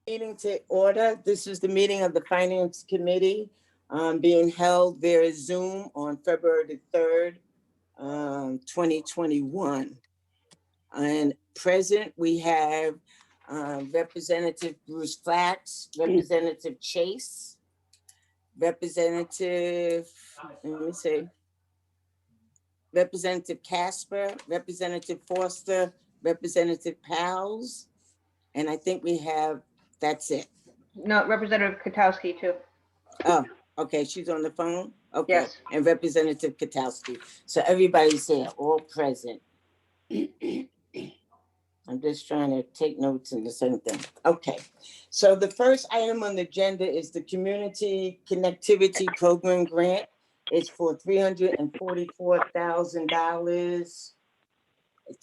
Meeting to order. This is the meeting of the Finance Committee being held via Zoom on February the 3rd, 2021. And present, we have Representative Bruce Flax, Representative Chase, Representative Casper, Representative Foster, Representative Powles, and I think we have, that's it. No, Representative Katowski too. Oh, okay, she's on the phone? Okay. Yes. And Representative Katowski. So everybody's here, all present. I'm just trying to take notes in the same thing. Okay. So the first item on the agenda is the Community Connectivity Program Grant. It's for $344,000.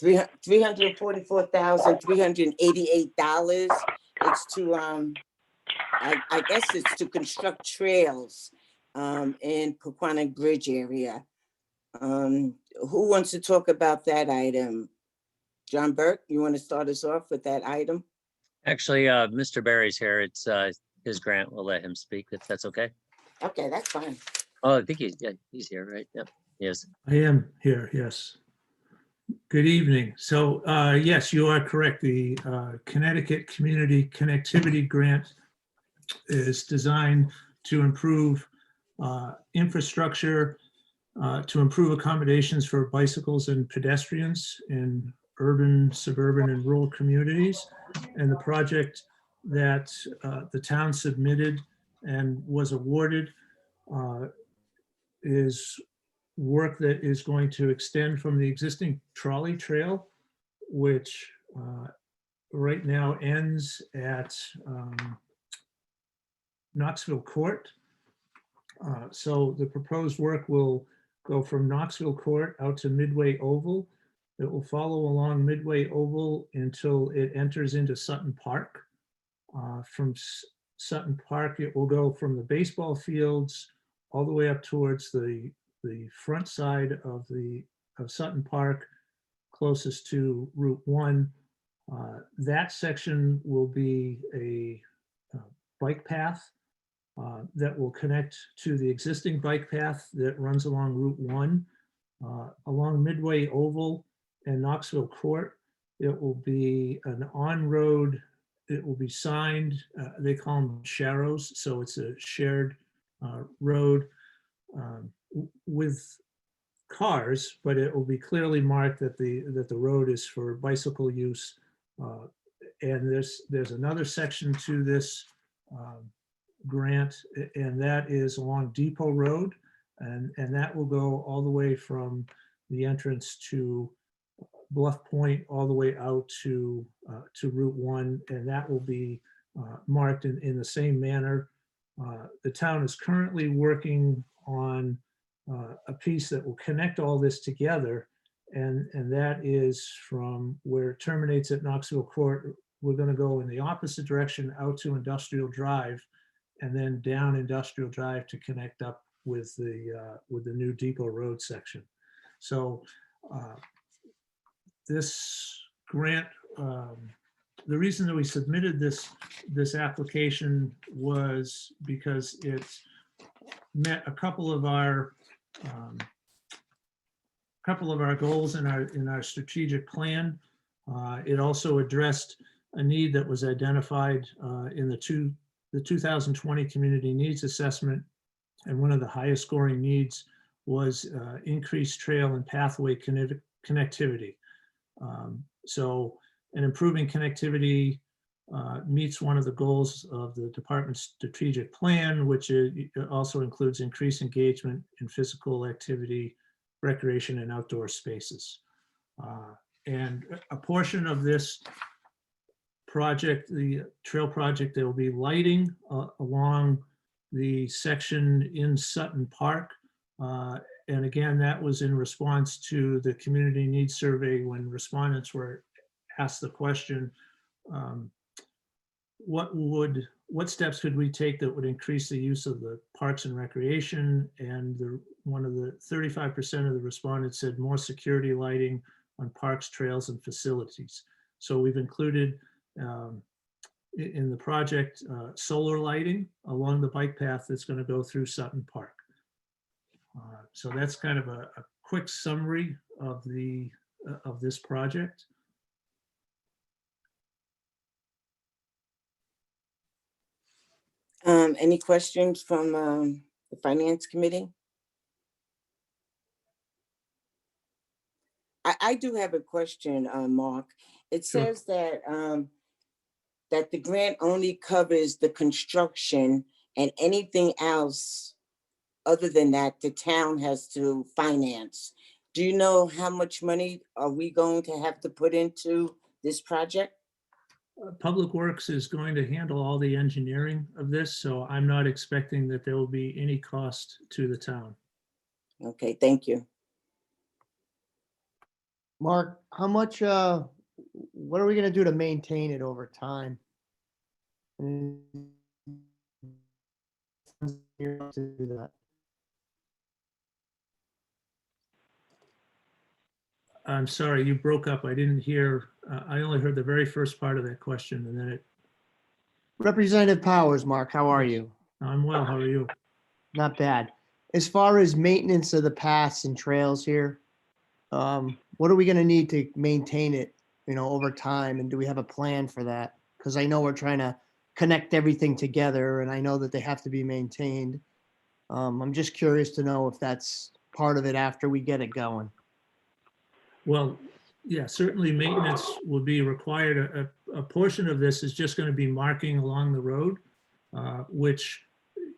$344,388. It's to I guess it's to construct trails in Paquonic Bridge area. Who wants to talk about that item? John Burke, you want to start us off with that item? Actually, Mr. Barry's here. It's his grant. We'll let him speak if that's okay. Okay, that's fine. Oh, I think he's here, right? Yep, he is. I am here, yes. Good evening. So, yes, you are correct. The Connecticut Community Connectivity Grant is designed to improve infrastructure, to improve accommodations for bicycles and pedestrians in urban, suburban, and rural communities. And the project that the town submitted and was awarded is work that is going to extend from the existing trolley trail, which right now ends at Knoxville Court. So the proposed work will go from Knoxville Court out to Midway Oval. It will follow along Midway Oval until it enters into Sutton Park. From Sutton Park, it will go from the baseball fields all the way up towards the front side of Sutton Park, closest to Route 1. That section will be a bike path that will connect to the existing bike path that runs along Route 1. Along Midway Oval and Knoxville Court, it will be an on-road, it will be signed, they call them sharrows, so it's a shared road with cars, but it will be clearly marked that the road is for bicycle use. And there's another section to this grant, and that is along Depot Road, and that will go all the way from the entrance to Bluff Point all the way out to Route 1, and that will be marked in the same manner. The town is currently working on a piece that will connect all this together, and that is from where it terminates at Knoxville Court. We're going to go in the opposite direction out to Industrial Drive, and then down Industrial Drive to connect up with the new Depot Road section. So this grant, the reason that we submitted this application was because it met a couple of our goals in our strategic plan. It also addressed a need that was identified in the 2020 Community Needs Assessment, and one of the highest scoring needs was increased trail and pathway connectivity. So an improving connectivity meets one of the goals of the department's strategic plan, which also includes increased engagement in physical activity, recreation, and outdoor spaces. And a portion of this project, the trail project, there will be lighting along the section in Sutton Park. And again, that was in response to the community needs survey when respondents were asked the question, what steps could we take that would increase the use of the parks and recreation? And one of the 35% of the respondents said more security lighting on parks, trails, and facilities. So we've included in the project, solar lighting along the bike path that's going to go through Sutton Park. So that's kind of a quick summary of this project. Any questions from the Finance Committee? I do have a question, Mark. It Sure. says that that the grant only covers the construction, and anything else other than that, the town has to finance. Do you know how much money are we going to have to put into this project? Public Works is going to handle all the engineering of this, so I'm not expecting that there will be any cost to the town. Okay, thank you. Mark, how much, what are we gonna do to maintain it over time? To do that. I'm sorry, you broke up. I didn't hear, I only heard the very first part of that question, and then Representative Powers, Mark, how are you? I'm well, how are you? Not bad. As far as maintenance of the paths and trails here, what are we gonna need to maintain it, over time? And do we have a plan for that? Because I know we're trying to connect everything together and I know that they have to be maintained. I'm just curious to know if that's part of it after we get it going. Well, yeah, certainly maintenance will be required. A portion of this is just going to be marking along the road, which,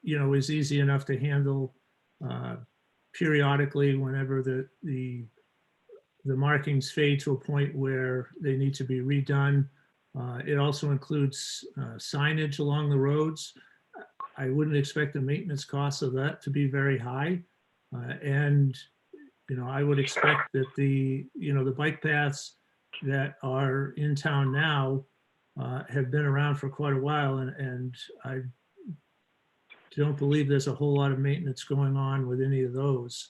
is easy enough to handle periodically whenever the markings fade to a point where they need to be redone. It also includes signage along the roads. I wouldn't expect the maintenance costs of that to be very high. And I would expect that the bike paths that are in town now have been around for quite a while, and I don't believe there's a whole lot of maintenance going on with any of those.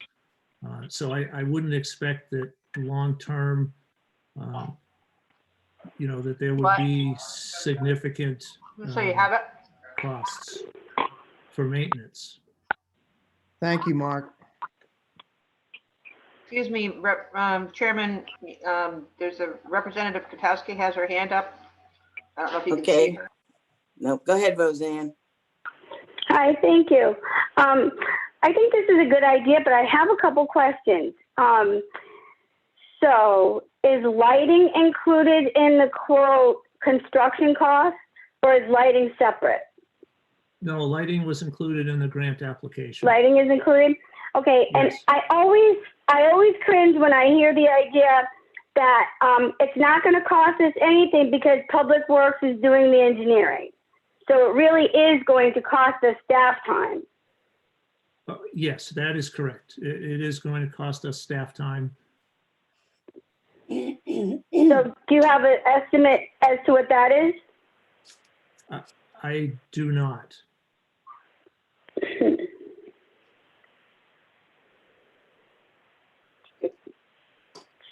So I wouldn't expect that long-term, that there would be significant So you have it? costs for maintenance. Thank you, Mark. Excuse me, Chairman, there's a Representative Katowski has her hand up. I don't know if you can see Okay. her. No, go ahead, Roseanne. Hi, thank you. I think this is a good idea, but I have a couple questions. So is lighting included in the quote construction cost, or is lighting separate? No, lighting was included in the grant application. Lighting is included? Okay, and Yes. I always cringe when I hear the idea that it's not going to cost us anything because Public Works is doing the engineering. So it really is going to cost us staff time. Yes, that is correct. It is going to cost us staff time. So do you have an estimate as to what that is? I do not.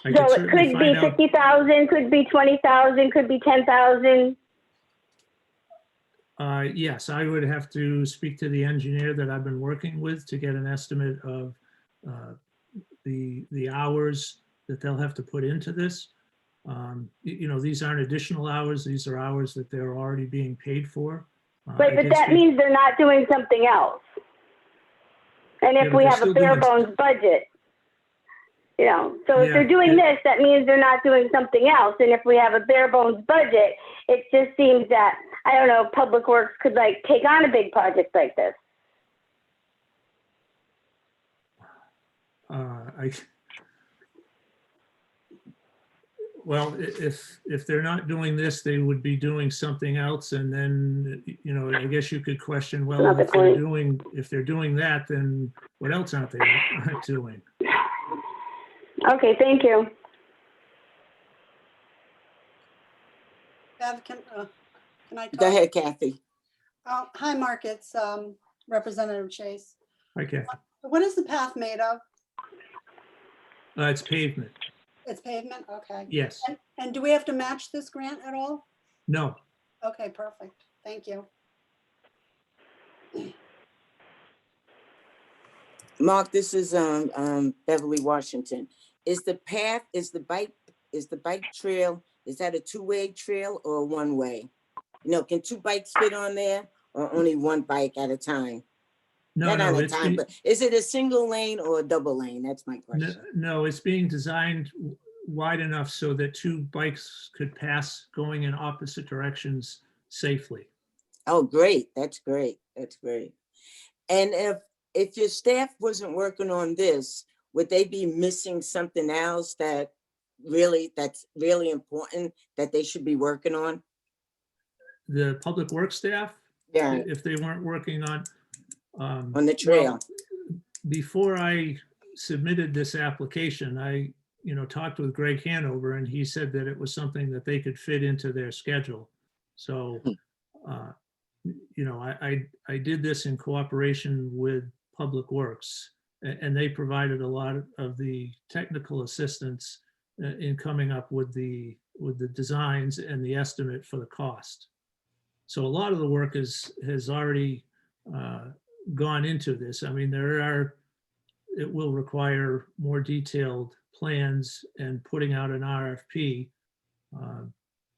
I So it certainly could be find out. 50,000, could be 20,000, could be 10,000. Yes, I would have to speak to the engineer that I've been working with to get an estimate of the hours that they'll have to put into this. These aren't additional hours. These are hours that they're already being paid for. Right, I but did that speak- means they're not doing something else. And Yeah, if but we they're have a still bare doing- bones budget, so if Yeah, they're doing yeah. this, that means they're not doing something else. And if we have a bare bones budget, it just seems that, I don't know, Public Works could take on a big project like this. Well, if they're not doing this, they would be doing something else, and then, I guess you could question, well, Another if they're doing that, then what else aren't they doing? Okay, thank you. Bev, can I talk? Go ahead, Kathy. Hi, Mark, it's Representative Chase. Hi, Kathy. What is the path made of? It's pavement. It's pavement, okay. Yes. And do we have to match this grant at all? No. Okay, perfect. Thank you. Mark, this is Beverly, Washington. Is the bike trail, is that a two-way trail or a one-way? You know, can two bikes fit on there or only one bike at a time? No, Not no, at a it's, time, but is it a single lane or a double lane? That's my no, question. no, it's being designed wide enough so that two bikes could pass going in opposite directions safely. Oh, great. That's great. That's great. And if your staff wasn't working on this, would they be missing something else that's really important that they should be working on? The public works staff, Yeah, if they weren't working on, on the trail. well, before I submitted this application, I, talked with Greg Hanover, and he said that it was something that they could fit into their schedule. So, I did this in cooperation with Public Works, and they provided a lot of the technical assistance in coming up with the designs and the estimate for the cost. So a lot of the work has already gone into this. I mean, it will require more detailed plans and putting out an RFP,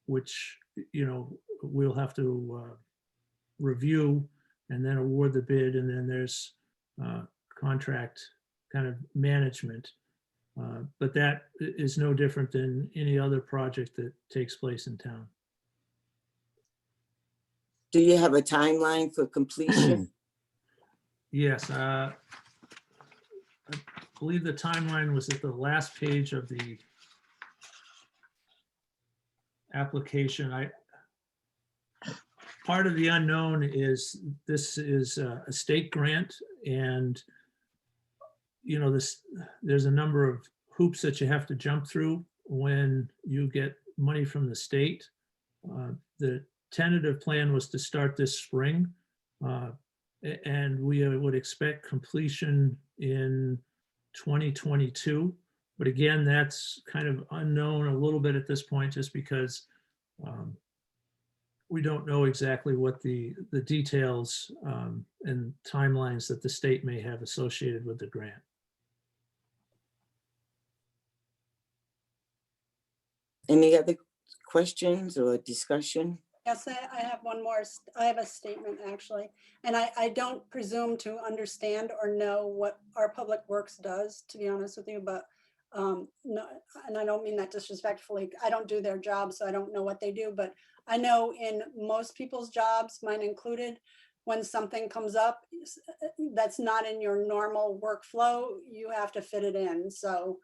which, we'll have to review and then award the bid. And then there's contract kind of management. But that is no different than any other project that takes place in town. Do you have a timeline for completion? Yes, I believe the timeline was at the last page of the application. Part of the unknown is this is a state grant, and there's a number of hoops that you have to jump through when you get money from the state. The tentative plan was to start this spring, and we would expect completion in 2022. But again, that's kind of unknown a little bit at this point, just because we don't know exactly what the details and timelines that the state may have associated with the grant. Any other questions or discussion? Yes, I have one more. I have a statement actually, and I don't presume to understand or know what our public works does, to be honest with you, but no, and I don't mean that disrespectfully. I don't do their job, so I don't know what they do, but I know in most people's jobs, mine included, when something comes up that's not in your normal workflow, you have to fit it in. So,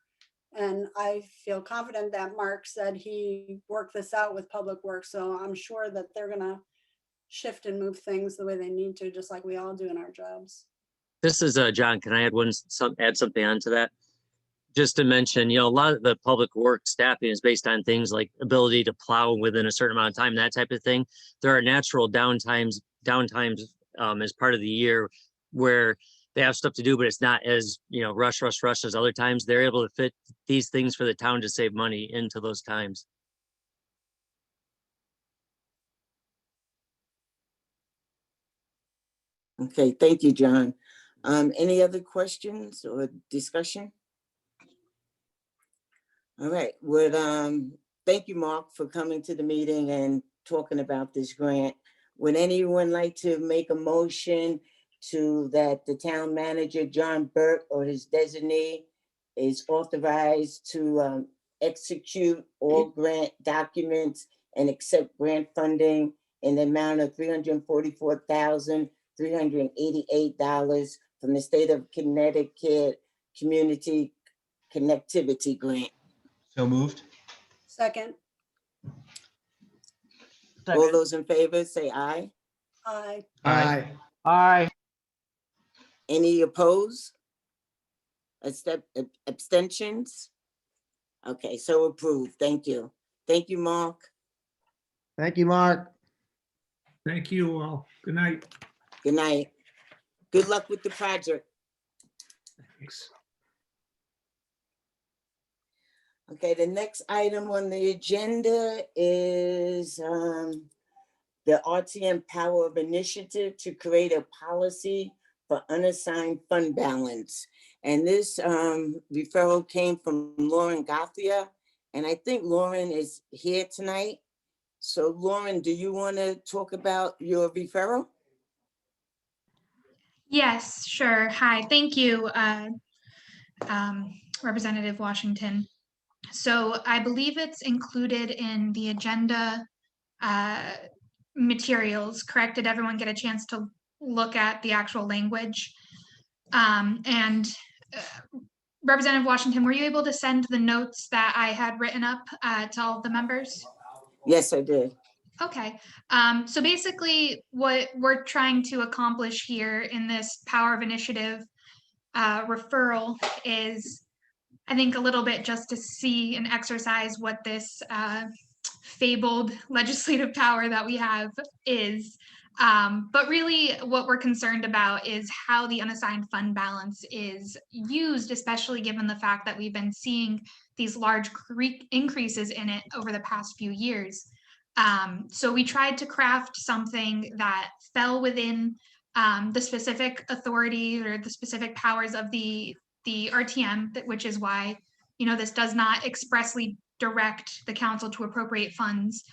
and I feel confident that Mark said he worked this out with Public Works, so I'm sure that they're gonna shift and move things the way they need to, just like we all do in our jobs. This is John. Can I add something onto that? Just to mention, a lot of the public work staffing is based on things like ability to plow within a certain amount of time, that type of thing. There are natural downtimes as part of the year where they have stuff to do, but it's not as, rush as other times. They're able to fit these things for the town to save money into those times. Okay, thank you, John. Any other questions or discussion? All right, thank you, Mark, for coming to the meeting and talking about this grant. Would anyone like to make a motion that the town manager, John Burke, or his designee is authorized to execute all grant documents and accept grant funding in the amount of $344,388 from the state of Connecticut Community Connectivity Grant? So moved. Second, All those in favor, say aye. I, Aye. Aye. Any opposed? Abstentions? Okay, so approved. Thank you. Thank you, Mark. Thank you, Mark. Thank you all. Good night. Good night. Good luck with the project. Thanks. Okay, the next item on the agenda is the RTM Power of Initiative to create a policy for unassigned fund balance. And this referral came from Lauren Gothia, and I think Lauren is here tonight. So Lauren, do you want to talk about your referral? Yes, sure. Hi, thank you, Representative Washington. So I believe it's included in the agenda materials, correct? Did everyone get a chance to look at the actual language? And Representative Washington, were you able to send the notes that I had written up to all of the members? Yes, I did. Okay, so basically what we're trying to accomplish here in this Power of Initiative referral is, I think, a little bit just to see and exercise what this fabled legislative power that we have is. But really what we're concerned about is how the unassigned fund balance is used, especially given the fact that we've been seeing these large increases in it over the past few years. So we tried to craft something that fell within the specific authority or the specific powers of the RTM, which is why, you know, this does not expressly direct the council to appropriate funds.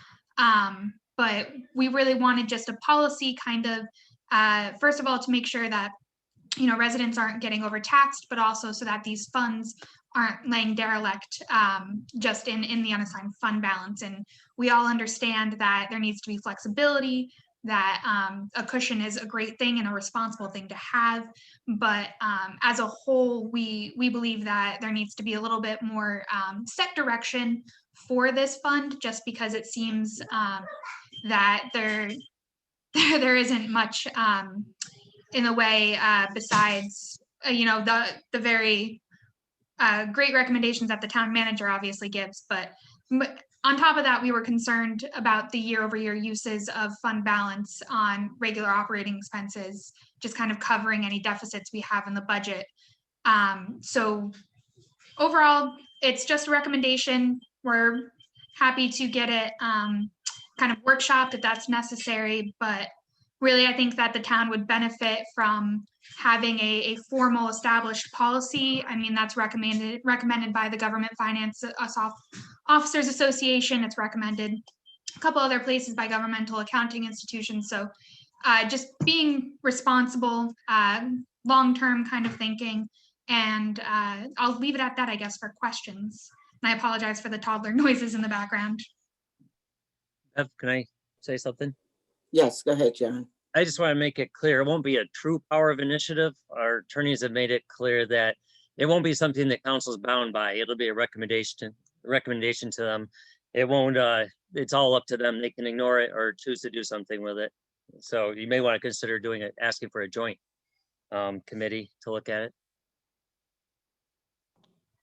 But we really wanted just a policy kind of, first of all, to make sure that, you know, residents aren't getting overtaxed, but also so that these funds aren't laying derelict just in the unassigned fund balance. And we all understand that there needs to be flexibility, that a cushion is a great thing and a responsible thing to have. But as a whole, we believe that there needs to be a little bit more set direction for this fund, just because it seems that there isn't much in the way besides, you know, the very great recommendations that the town manager obviously gives. But on top of that, we were concerned about the year-over-year uses of fund balance on regular operating expenses, just kind of covering any deficits we have in the budget. So overall, it's just a recommendation. We're happy to get it kind of workshopped if that's necessary, but really, I think that the town would benefit from having a formal established policy. I mean, that's recommended by the Government Finance Officers Association. It's recommended a couple other places by governmental accounting institutions. So just being responsible, long-term kind of thinking. And I'll leave it at that, I guess, for questions. And I apologize for the toddler noises in the background. Can I say something? Yes, go ahead, John. I just want to make it clear, it won't be a true power of initiative. Our attorneys have made it clear that it won't be something that council's bound by. It'll be a recommendation to them. It won't, it's all up to them. They can ignore it or choose to do something with it. So you may want to consider doing it, asking for a joint committee to look at it.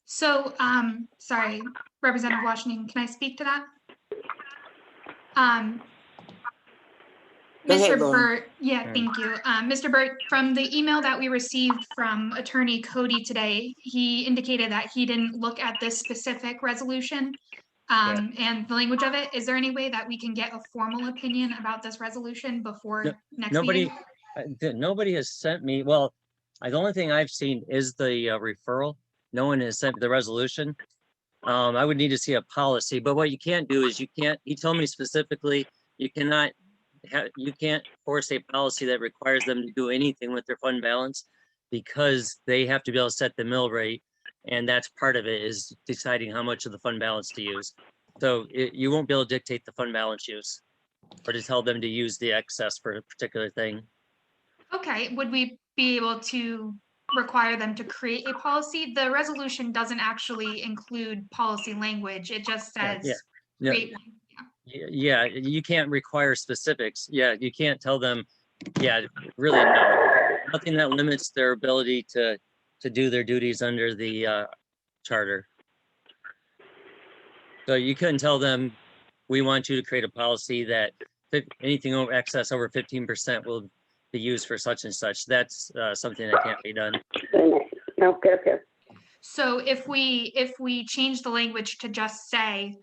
So, sorry, Representative Washington, can I speak to that? Go ahead, Mr. Lauren. Burt, yeah, thank you. Mr. Burt, from the email that we received from Attorney Cody today, he indicated that he didn't look at this specific resolution and the language of it. Is there any way that we can get a formal opinion about this resolution before next meeting? Nobody has sent me, well, the only thing I've seen is the referral. No one has sent the resolution. I would need to see a policy, but what you can't do is he told me specifically, you can't force a policy that requires them to do anything with their fund balance, because they have to be able to set the mill rate. And that's part of it, is deciding how much of the fund balance to use. So you won't be able to dictate the fund balance use or to tell them to use the excess for a particular thing. Okay, would we be able to require them to create a policy? The resolution doesn't actually include policy language. It just says create one. Yeah, you can't require specifics. Yeah, you can't tell them, really no. Nothing that limits their ability to do their duties under the charter. So you couldn't tell them, we want you to create a policy that anything over excess over 15% will be used for such and such. That's something that can't be done. Okay. So if we change the language to just say,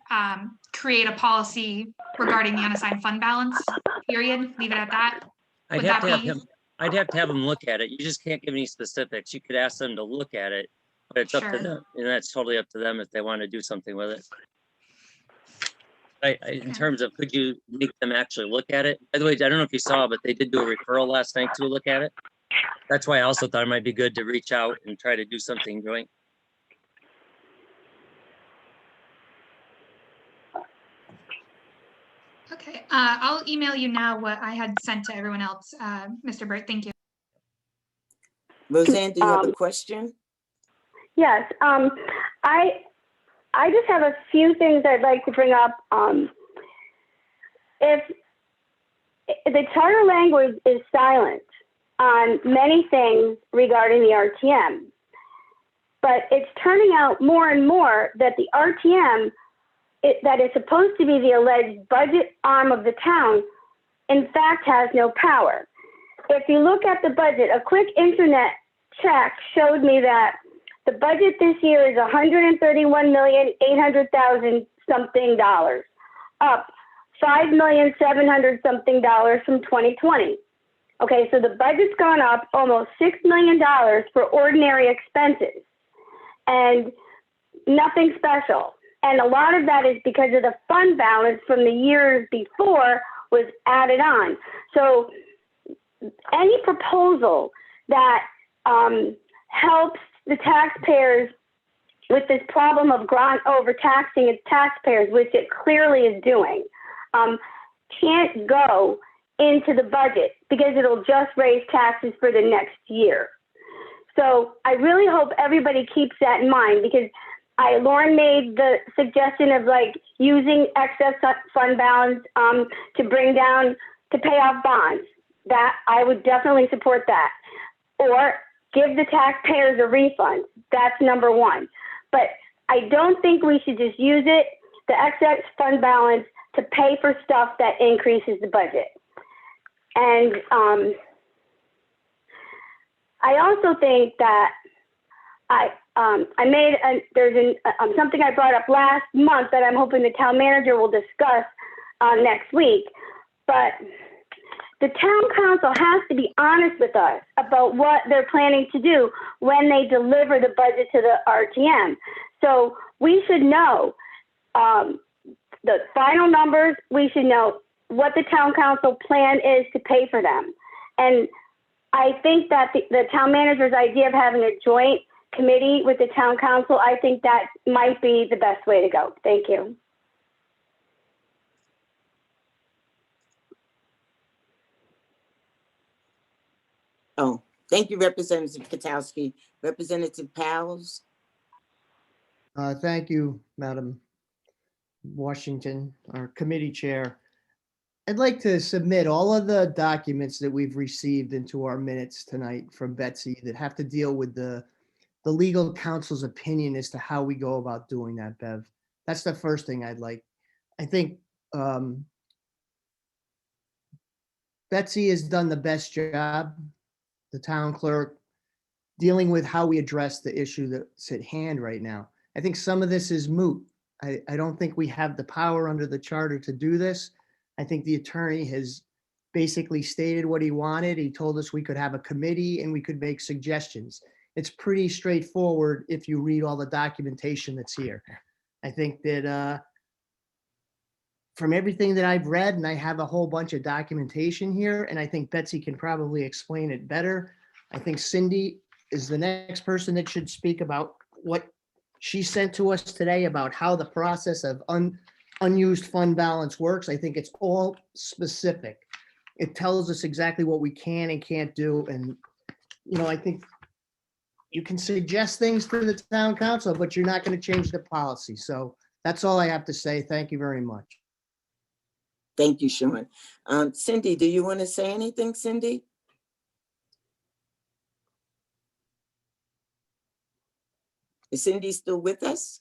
create a policy regarding the unassigned fund balance, period, leave it at that. I'd Would have that to have be- him, I'd have to have him look at it. You just can't give any specifics. You could ask them to look at it, but it's up to Sure. them. And that's totally up to them if they want to do something with it. In Okay. terms of, could you make them actually look at it? By the way, I don't know if you saw, but they did do a referral last night to look at it. That's why I also thought it might be good to reach out and try to do something joint. Okay, I'll email you now what I had sent to everyone else. Mr. Burt, thank you. Roseanne, do you have a question? Yes, I just have a few things I'd like to bring up. If the charter language is silent on many things regarding the RTM, but it's turning out more and more that the RTM, that is supposed to be the alleged budget arm of the town, in fact has no power. If you look at the budget, a quick internet check showed me that the budget this year is $131,800,000 something dollars, up $5,700,000 something dollars from 2020. Okay, so the budget's gone up almost $6 million for ordinary expenses and nothing special. And a lot of that is because of the fund balance from the years before was added on. So any proposal that helps the taxpayers with this problem of Groton overtaxing its taxpayers, which it clearly is doing, can't go into the budget because it'll just raise taxes for the next year. So I really hope everybody keeps that in mind, because Lauren made the suggestion of like using excess fund balance to bring down, to pay off bonds. That I would definitely support that. Or give the taxpayers a refund. That's number one. But I don't think we should just use it, the excess fund balance, to pay for stuff that increases the budget. And I also think that there's something I brought up last month that I'm hoping the town manager will discuss next week. But the town council has to be honest with us about what they're planning to do when they deliver the budget to the RTM. So we should know the final numbers. We should know what the town council plan is to pay for them. And I think that the town manager's idea of having a joint committee with the town council, I think that might be the best way to go. Thank you. Oh, thank you, Representative Katowski. Representative Powles? Thank you, Madam Washington, our committee chair. I'd like to submit all of the documents that we've received into our minutes tonight from Betsy that have to deal with the legal counsel's opinion as to how we go about doing that, Bev. That's the first thing I'd like. I think Betsy has done the best job, the town clerk, dealing with how we address the issue that's at hand right now. I think some of this is moot. I don't think we have the power under the charter to do this. I think the attorney has basically stated what he wanted. He told us we could have a committee and we could make suggestions. It's pretty straightforward if you read all the documentation that's here. I think that from everything that I've read, and I have a whole bunch of documentation here, and I think Betsy can probably explain it better. I think Cindy is the next person that should speak about what she sent to us today about how the process of unused fund balance works. I think it's all specific. It tells us exactly what we can and can't do. And, you know, I think you can suggest things to the town council, but you're not going to change the policy. So that's all I have to say. Thank you very much. Thank you, Sean. Cindy, do you want to say anything, Cindy? Is Cindy still with us?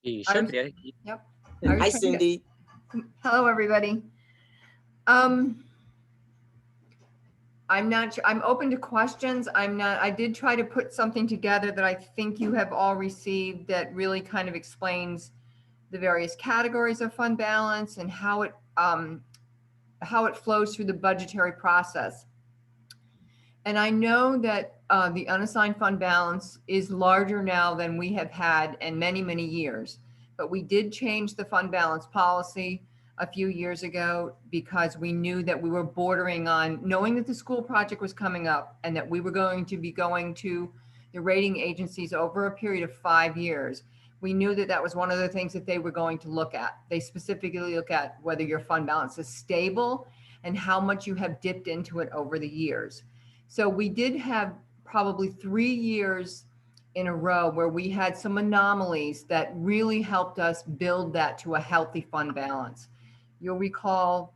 You should be. Yep. Hi, Cindy. Hello, everybody. I'm not sure. I'm open to questions. I did try to put something together that I think you have all received that really kind of explains the various categories of fund balance and how it flows through the budgetary process. And I know that the unassigned fund balance is larger now than we have had in many, many years. But we did change the fund balance policy a few years ago because we knew that we were bordering on knowing that the school project was coming up and that we were going to be going to the rating agencies over a period of 5 years. We knew that that was one of the things that they were going to look at. They specifically look at whether your fund balance is stable and how much you have dipped into it over the years. So we did have probably 3 years in a row where we had some anomalies that really helped us build that to a healthy fund balance. You'll recall,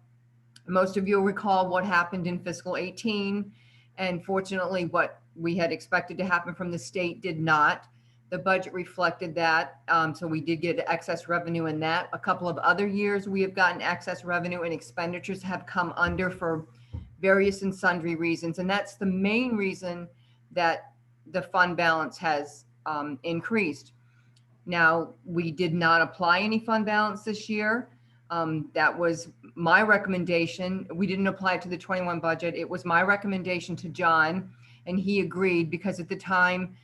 most of you will recall what happened in fiscal 18. And fortunately, what we had expected to happen from the state did not. The budget reflected that. So we did get excess revenue in that. A couple of other years, we have gotten excess revenue and expenditures have come under for various and sundry reasons. And that's the main reason that the fund balance has increased. Now, we did not apply any fund balance this year. That was my recommendation. We didn't apply it to the 21 budget. It was my recommendation to John, and he agreed because at the time,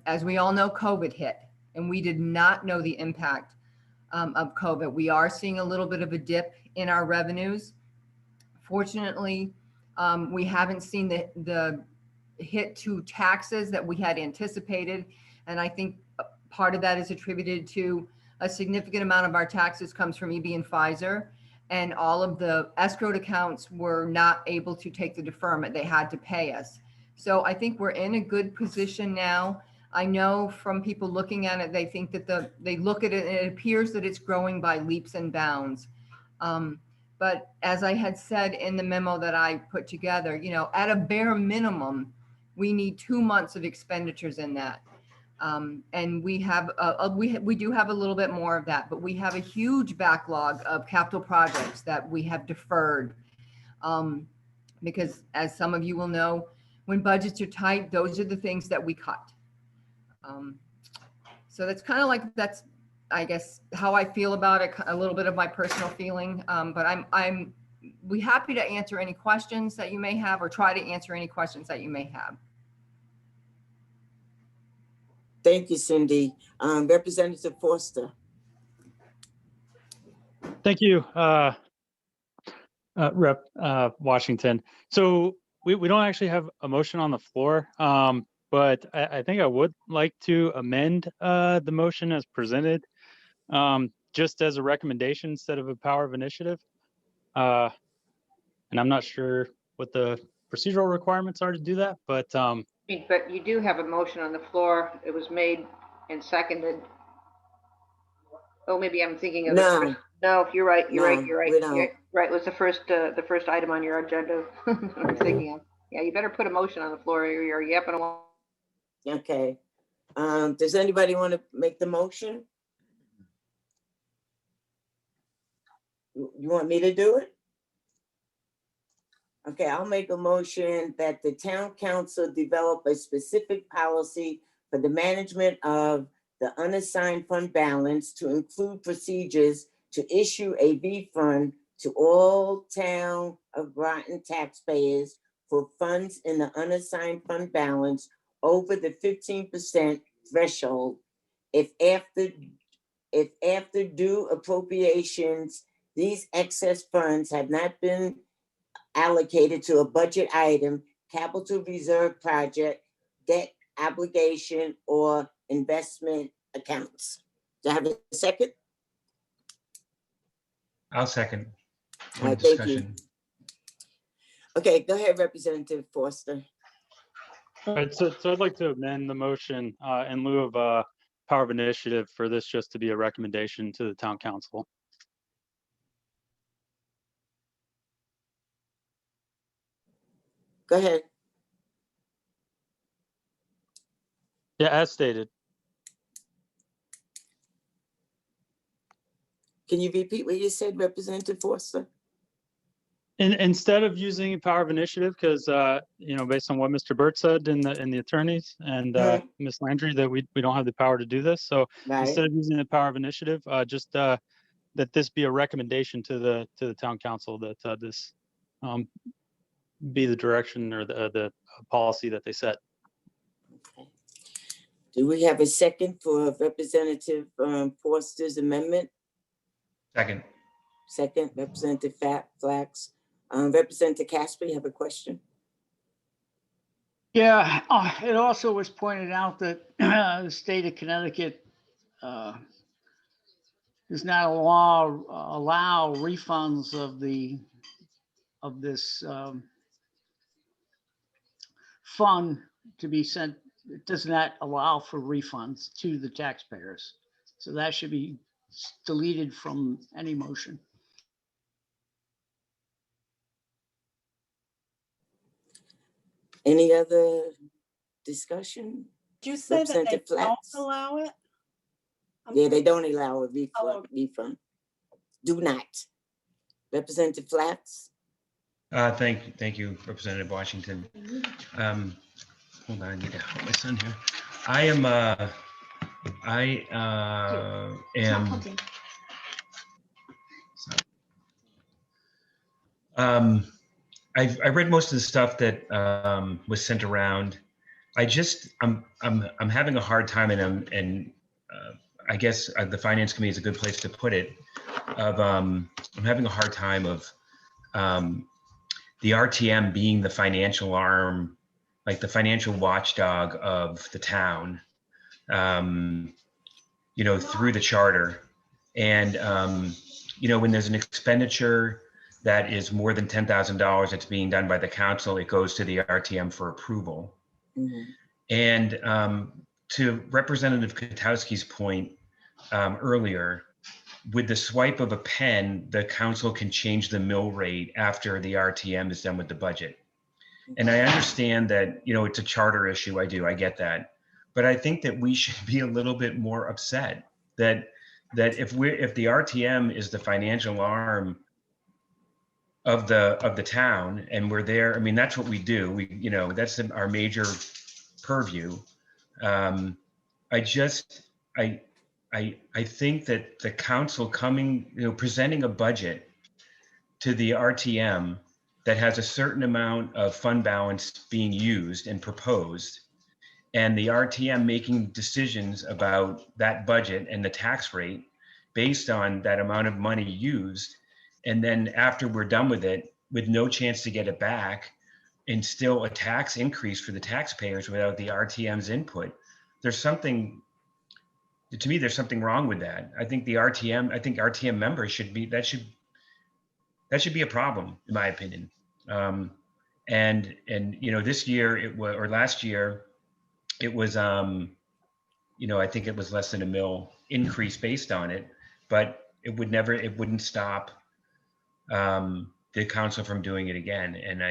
as we all know, COVID hit, and we did not know the impact of COVID. We are seeing a little bit of a dip in our revenues. Fortunately, we haven't seen the hit to taxes that we had anticipated. And I think part of that is attributed to a significant amount of our taxes comes from EB and Pfizer. And all of the escrowed accounts were not able to take the deferment. They had to pay us. So I think we're in a good position now. I know from people looking at it, they think that they look at it and it appears that it's growing by leaps and bounds. But as I had said in the memo that I put together, you know, at a bare minimum, we need 2 months of expenditures in that. And we have, we do have a little bit more of that, but we have a huge backlog of capital projects that we have deferred. Because as some of you will know, when budgets are tight, those are the things that we cut. So that's kind of like, that's, I guess, how I feel about it, a little bit of my personal feeling. But I'm happy to answer any questions that you may have or try to answer any questions that you may have. Thank you, Cindy. Representative Forster. Thank you, Rep. Washington. So we don't actually have a motion on the floor, but I think I would like to amend the motion as presented, just as a recommendation instead of a power of initiative. And I'm not sure what the procedural requirements are to do that, but But you do have a motion on the floor. It was made and seconded. Oh, maybe I'm thinking of No. the first. No, you're right. You're No, right. You're right. we don't. You're right. It was the first item on your agenda. I'm thinking of. Yeah, you better put a motion on the floor. You're yapping along. Okay. Does anybody want to make the motion? You want me to do it? Okay, I'll make a motion that the town council develop a specific policy for the management of the unassigned fund balance to include procedures to issue a refund to all town of Groton taxpayers for funds in the unassigned fund balance over the 15% threshold. If after due appropriations, these excess funds have not been allocated to a budget item, capital reserve project, debt obligation, or investment accounts. Do I have a second? I'll second. All right, thank you. Okay, go ahead, Representative Forster. all right, so I'd like to amend the motion in lieu of power of initiative for this just to be a recommendation to the town council. Go ahead. Yeah, as stated. Can you repeat what you said, Representative Forster? Instead of using power of initiative, because you know, based on what Mr. Burt said and the attorneys and Ms. Landry, that we don't have the power to do this. So Right. instead of using the power of initiative, just that this be a recommendation to the town council that this be the direction or the policy that they set. Okay. Do we have a second for Representative Forster's amendment? Second. Second, Representative Flax. Representative Casper, you have a question? Yeah, it also was pointed out that the state of Connecticut does not allow refunds of this fund to be sent. It does not allow for refunds to the taxpayers. So that should be deleted from any motion. Any other discussion? Did you say that they Representative don't Flax? allow it? Yeah, they don't allow a refund. Oh, okay. Refund. Do not. Representative Flax? Thank you, Representative Washington. Hold on, I need to help my son here. I read most of the stuff that was sent around. I'm having a hard time, and I guess the Finance Committee is a good place to put it. I'm having a hard time of the RTM being the financial arm, like the financial watchdog of the town, you know, through the charter. And, you know, when there's an expenditure that is more than $10,000 that's being done by the council, it goes to the RTM for approval. Mm-hmm. And to Representative Kotowski's point earlier, with the swipe of a pen, the council can change the mill rate after the RTM is done with the budget. And I understand that, you know, it's a charter issue. I get that. But I think that we should be a little bit more upset that if the RTM is the financial arm of the town and we're there, I mean, that's what we do. You know, that's our major purview. I think that the council presenting a budget to the RTM that has a certain amount of fund balance being used and proposed, and the RTM making decisions about that budget and the tax rate based on that amount of money used. And then after we're done with it, with no chance to get it back, and still a tax increase for the taxpayers without the RTM's input, there's something wrong with that. I think RTM members should be, that should be a problem, in my opinion. And you know, this year or last year, it was, you know, I think it was less than $1 million increase based on it, but it wouldn't stop the council from doing it again. And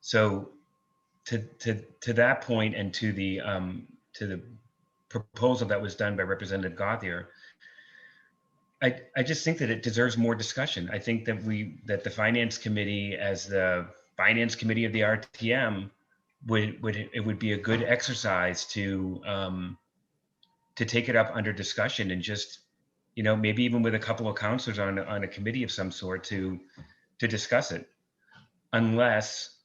so to that point, and to the proposal that was done by Representative Gauthier, I just think that it deserves more discussion. I think that the Finance Committee, as the Finance Committee of the RTM, it would be a good exercise to take it up under discussion, and just, you know, maybe even with a couple of counselors on a committee of some sort to discuss it, unless,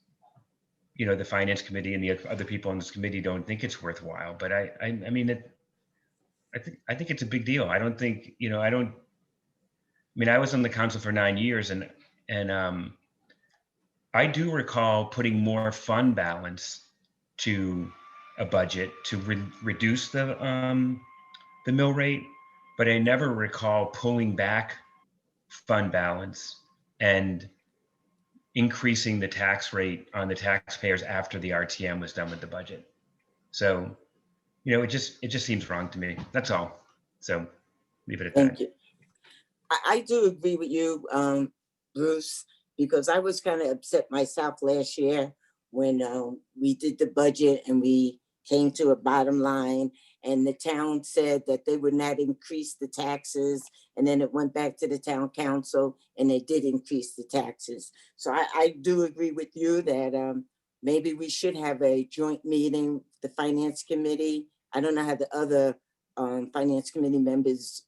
you know, the Finance Committee and the other people on this committee don't think it's worthwhile. But I mean, I think it's a big deal. I mean, I was on the council for 9 years, and I do recall putting more fund balance to a budget to reduce the mill rate, but I never recall pulling back fund balance and increasing the tax rate on the taxpayers after the RTM was done with the budget. So, you know, it just seems wrong to me. That's all. So leave it at that. Thank you. I do agree with you, Bruce, because I was kind of upset myself last year when we did the budget and we came to a bottom line, and the town said that they would not increase the taxes, and then it went back to the town council and they did increase the taxes. So I do agree with you that maybe we should have a joint meeting, the finance committee. I don't know how the other finance committee members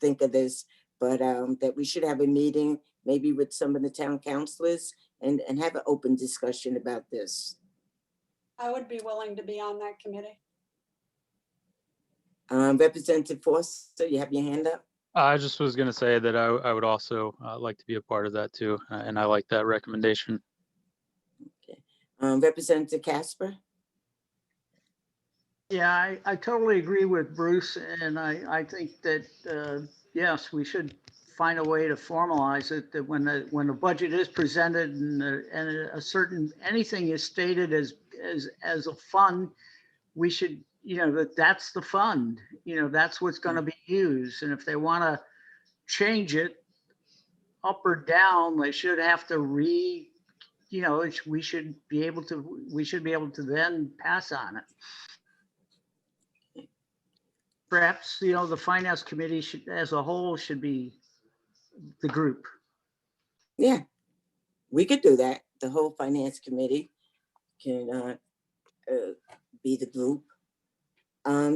think of this, but that we should have a meeting, maybe with some of the town councilors, and have an open discussion about this. I would be willing to be on that committee. Representative Forster, you have your hand up? I just was going to say that I would also like to be a part of that too, and I like that recommendation. Representative Casper? Yeah, I totally agree with Bruce, and I think that, yes, we should find a way to formalize it, that when the budget is presented and a certain, anything is stated as a fund, we should, that's the fund, that's what's going to be used. And if they want to change it up or down, they should have to we should be able to then pass on it. Perhaps, the finance committee should, as a whole, should be the group. Yeah, we could do that. The whole finance committee can be the group.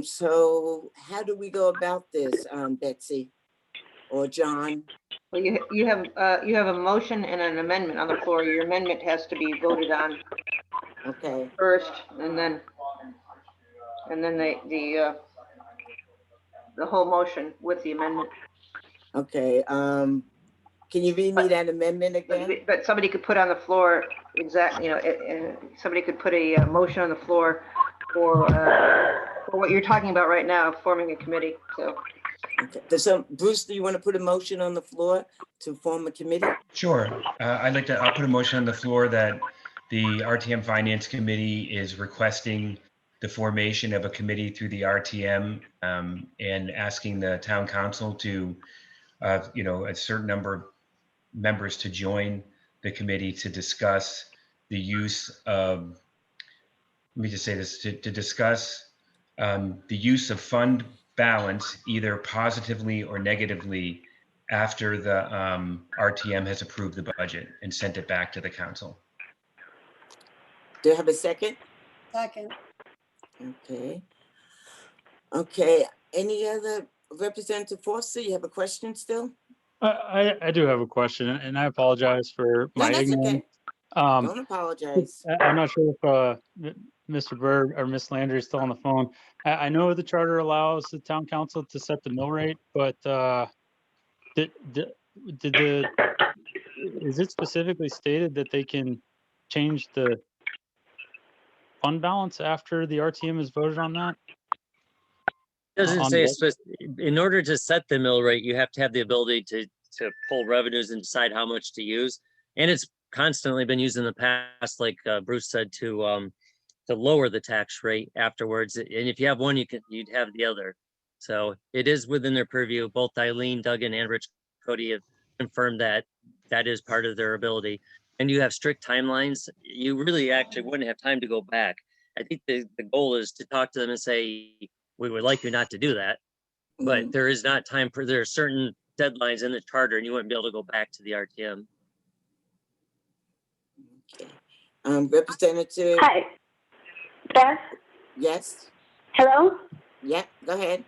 So how do we go about this, Betsy or John? Well, you have a motion and an amendment on the floor. Your amendment has to be voted on Okay, first, and then the whole motion with the amendment. okay. Can you read me that amendment again? But somebody could put on the floor somebody could put a motion on the floor for what you're talking about right now, forming a committee. So. Okay. Bruce, do you want to put a motion on the floor to form a committee? Sure. I'll put a motion on the floor that the RTM Finance Committee is requesting the formation of a committee through the RTM and asking the town council to, a certain number of members to join the committee to discuss the use of, let me just say this, to discuss the use of fund balance either positively or negatively after the RTM has approved the budget and sent it back to the council. Do you have a second? Second. Okay. Okay, any other, Representative Forster, you have a question still? I do have a question, and I apologize for No, my that's ignorance. okay. Don't apologize. I'm not sure if Mr. Berg or Miss Landry is still on the phone. I know the charter allows the town council to set the mill rate, but is it specifically stated that they can change the fund balance after the RTM has voted on that? Doesn't say in order to set the mill rate, you have to have the ability to pull revenues and decide how much to use. And it's constantly been used in the past, like Bruce said, to lower the tax rate afterwards. And if you have one, you'd have the other. So it is within their purview. Both Eileen Duggan and Rich Cody have confirmed that that is part of their ability. And you have strict timelines. You really actually wouldn't have time to go back. I think the goal is to talk to them and say, we would like you not to do that, but there is not time for, there are certain deadlines in the charter and you wouldn't be able to go back to the RTM. Okay. Representative? Hi. Beth? Yes? Hello? Yeah, go ahead.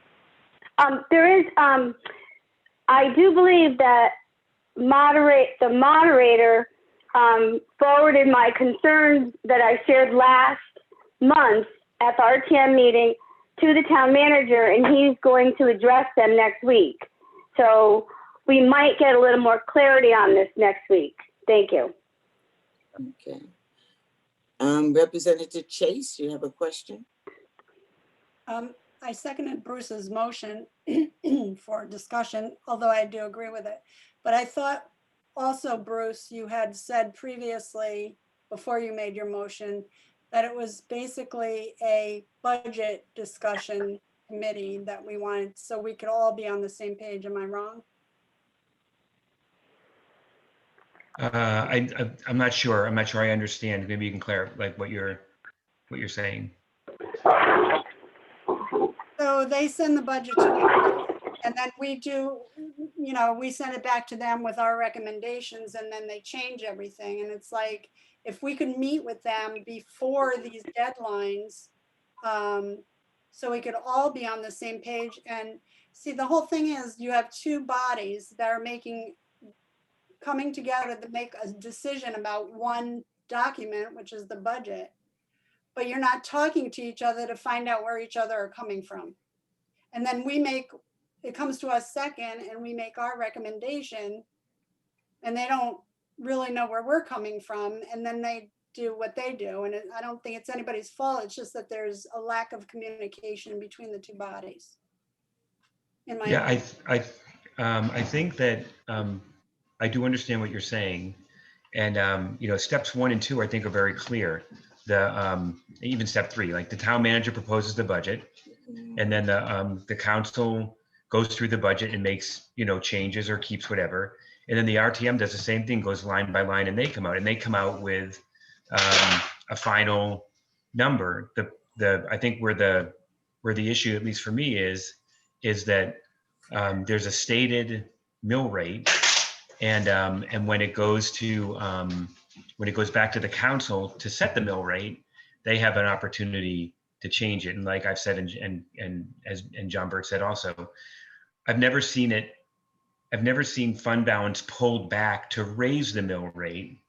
There is, I do believe that the moderator forwarded my concerns that I shared last month at the RTM meeting to the town manager, and he's going to address them next week. So we might get a little more clarity on this next week. Thank you. Okay. Representative Chase, you have a question? I seconded Bruce's motion for discussion, although I do agree with it. But I thought also, Bruce, you had said previously, before you made your motion, that it was basically a budget discussion committee that we wanted, so we could all be on the same page. Am I wrong? I'm not sure. I'm not sure I understand. Maybe you can clarify like what you're saying. So they send the budget to us, and then we do, we send it back to them with our recommendations, and then they change everything. And it's like, if we could meet with them before these deadlines, so we could all be on the same page. And see, the whole thing is you have two bodies that are coming together to make a decision about one document, which is the budget, but you're not talking to each other to find out where each other are coming from. And then it comes to us second, and we make our recommendation, and they don't really know where we're coming from. And then they do what they do. And I don't think it's anybody's fault. It's just that there's a lack of communication between the two bodies. Yeah, I think that I do understand what you're saying. And, steps 1 and 2, I think, are very clear. Even step 3, like the town manager proposes the budget, and then the council goes through the budget and makes, changes or keeps whatever. And then the RTM does the same thing, goes line by line, and they come out with a final number. I think where the issue, at least for me, is that there's a stated mill rate, and when it goes back to the council to set the mill rate, they have an opportunity to change it. And like I've said, and John Burke said also, I've never seen fund balance pulled back to raise the mill rate.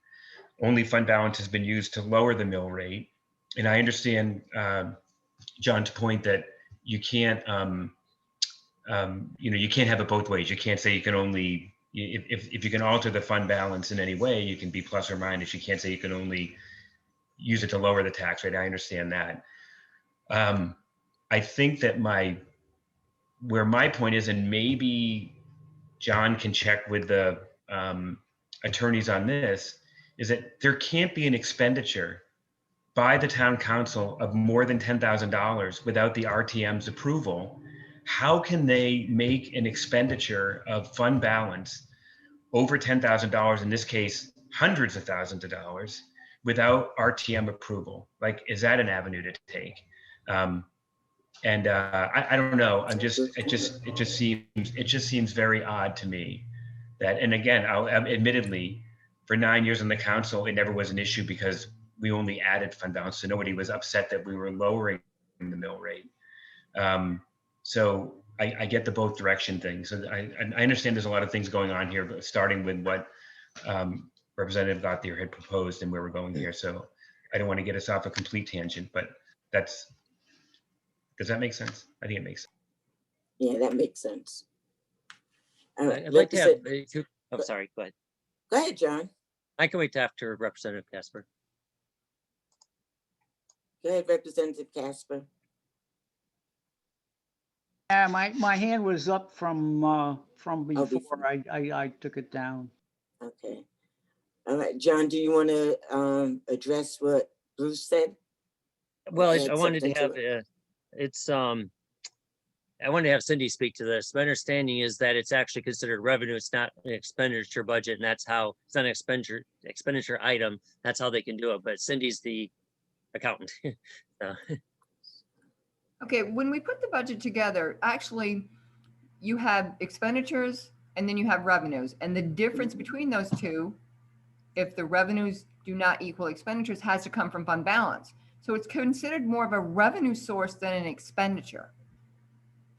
Only fund balance has been used to lower the mill rate. And I understand John's point that you can't, you can't have it both ways. You can't say you can only, if you can alter the fund balance in any way, you can be plus or minus. You can't say you can only use it to lower the tax rate. I understand that. I think that where my point is, and maybe John can check with the attorneys on this, is that there can't be an expenditure by the town council of more than $10,000 without the RTM's approval. How can they make an expenditure of fund balance over $10,000, in this case, hundreds of thousands of dollars, without RTM approval? Like, is that an avenue to take? I don't know. It just seems very odd to me that, and again, admittedly, for 9 years on the council, it never was an issue because we only added fund balance. So nobody was upset that we were lowering the mill rate. So I get the both direction thing. So I understand there's a lot of things going on here, but starting with what Representative Gauthier had proposed and where we're going here. So I don't want to get us off a complete tangent, but does that make sense? I think it makes sense. Yeah, that makes sense. I'd like to have, oh, sorry, go ahead. Go ahead, John. I can wait after Representative Casper. Go ahead, Representative Casper. Yeah, my hand was up from before. before. I took it down. Okay. All right, John, do you want to address what Bruce said? Well, Add I wanted to something have, I wanted to have Cindy speak to this. My understanding is that it's actually considered revenue. It's not an expenditure budget, and that's how, it's not an expenditure item. That's how they can do it. But Cindy's the accountant. Okay, when we put the budget together, actually, you have expenditures and then you have revenues. And the difference between those two, if the revenues do not equal expenditures, has to come from fund balance. So it's considered more of a revenue source than an expenditure.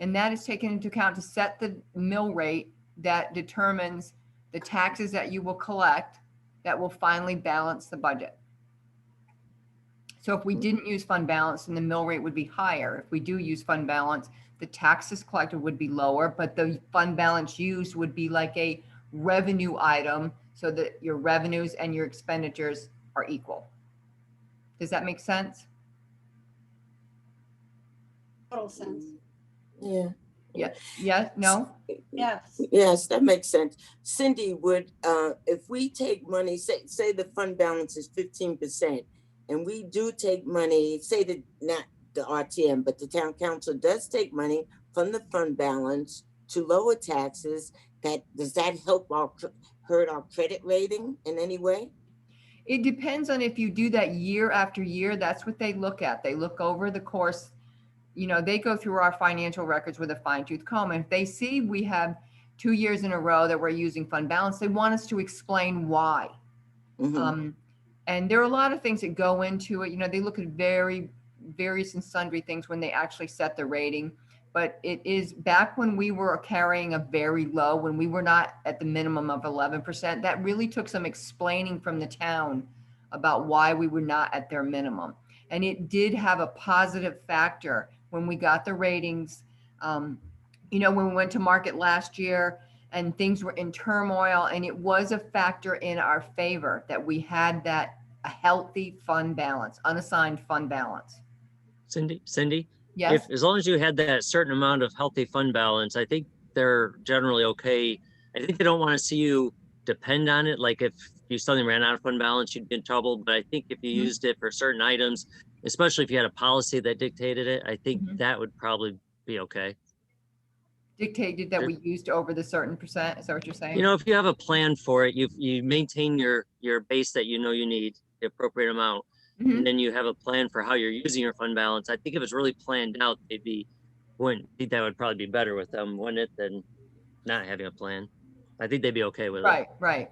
And that is taken into account to set the mill rate that determines the taxes that you will collect that will finally balance the budget. So if we didn't use fund balance, then the mill rate would be higher. If we do use fund balance, the taxes collected would be lower, but the fund balance used would be like a revenue item so that your revenues and your expenditures are equal. Does that make sense? Total sense. Yeah. Yeah. Yeah. No? Yes. Yes, that makes sense. Cindy, would if we take money, say the fund balance is 15%, and we do take money, say that not the RTM, but the town council does take money from the fund balance to lower taxes, does that hurt our credit rating in any way? It depends on if you do that year after year. That's what they look at. They look over the course, you know, they go through our financial records with a fine tooth comb. And if they see we have 2 years in a row that we're using fund balance, they want us to explain why. Mhm. And there are a lot of things that go into it. You know, they look at various and sundry things when they actually set the rating. But it is back when we were carrying a very low, when we were not at the minimum of 11%, that really took some explaining from the town about why we were not at their minimum. And it did have a positive factor when we got the ratings. You know, when we went to market last year and things were in turmoil, and it was a factor in our favor that we had that a healthy fund balance, unassigned fund balance. Cindy, Yes. if as long as you had that certain amount of healthy fund balance, I think they're generally okay. I think they don't want to see you depend on it. Like if you suddenly ran out of fund balance, you'd be in trouble. But I think if you Mhm. used it for certain items, especially if you had a policy that dictated it, I think Mhm. that would probably be okay. Dictated that we used over the certain percent. Is that what you're saying? You know, if you have a plan for it, you maintain your base that you know you need, the appropriate amount, Mhm. and then you have a plan for how you're using your fund balance. I think if it's really planned out, wouldn't think that would probably be better with them, wouldn't it, than not having a plan. I think they'd be okay with it. Right, right.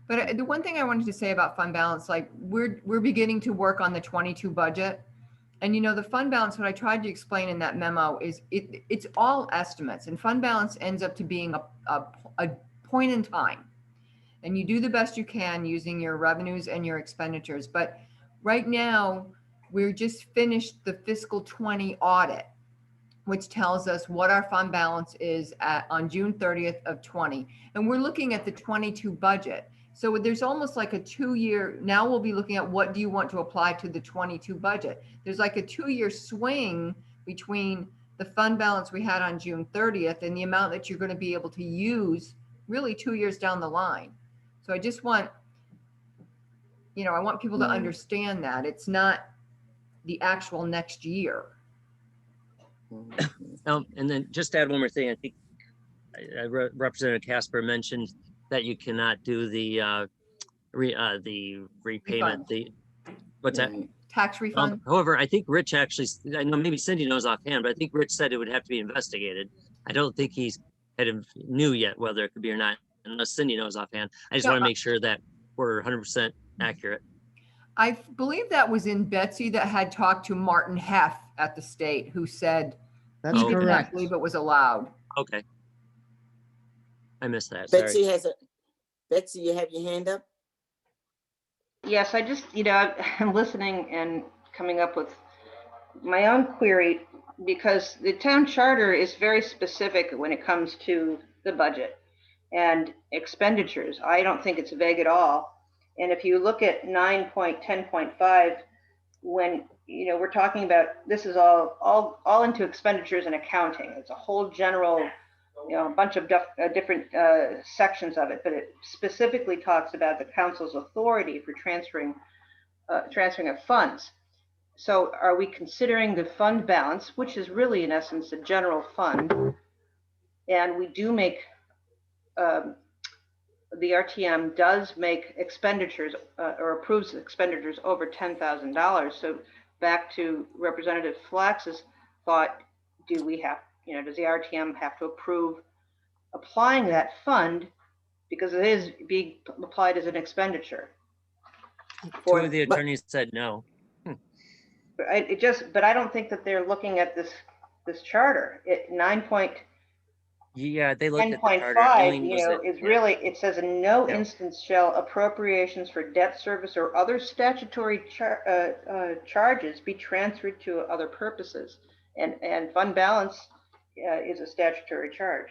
But the one thing I wanted to say about fund balance, like we're beginning to work on the 22 budget. And you know, the fund balance, what I tried to explain in that memo is it's all estimates, and fund balance ends up to being a point in time. And you do the best you can using your revenues and your expenditures. But right now, we're just finished the fiscal 20 audit, which tells us what our fund balance is on June 30th of 20. And we're looking at the 22 budget. So there's almost like a 2-year, now we'll be looking at what do you want to apply to the 22 budget. There's like a 2-year swing between the fund balance we had on June 30th and the amount that you're going to be able to use really 2 years down the line. So I just want, you know, I want people to understand that it's not the actual next year. And then just to add one more thing, I think Representative Casper mentioned that you cannot do the repayment, Refund. what's that? Tax refund. However, I think Rich actually, I know maybe Cindy knows offhand, but I think Rich said it would have to be investigated. I don't think knew yet whether it could be or not, unless Cindy knows offhand. I just No, want to make sure that we're 100% accurate. I believe that was in Betsy that had talked to Martin Heff at the state, who said That's he did not correct. believe it was allowed. Okay. I missed that. Betsy Sorry. Betsy, you have your hand up? Yes, I just, you know, I'm listening and coming up with my own query, because the town charter is very specific when it comes to the budget and expenditures. I don't think it's vague at all. And if you look at 9.10.5, when, you know, we're talking about, this is all into expenditures and accounting. It's a whole general, you know, a bunch of different sections of it, but it specifically talks about the council's authority for transferring of funds. So are we considering the fund balance, which is really in essence a general fund, and we do make, the RTM does make expenditures or approves expenditures over $10,000. So back to Representative Flax's thought, do we have, you know, does the RTM have to approve applying that fund because it is being applied as an expenditure? Two of the attorneys said no. But I don't think that they're looking at this charter. Yeah, they looked at the 10.5, charter. you know, is really, it says in no instance shall appropriations for debt service or other statutory charges be transferred to other purposes. And fund balance is a statutory charge.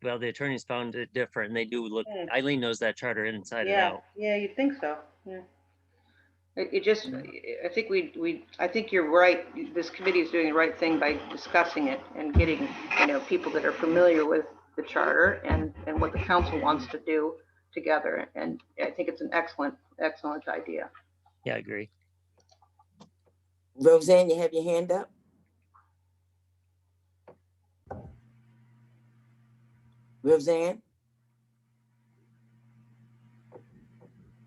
Well, the attorneys found it different, and they do look. Eileen knows that charter inside and out. Yeah, you'd think so. Yeah. It just, I think you're right. This committee is doing the right thing by discussing it and getting, you know, people that are familiar with the charter and what the council wants to do together. And I think it's an excellent idea. Yeah, I agree. Roseanne, you have your hand up? Roseanne?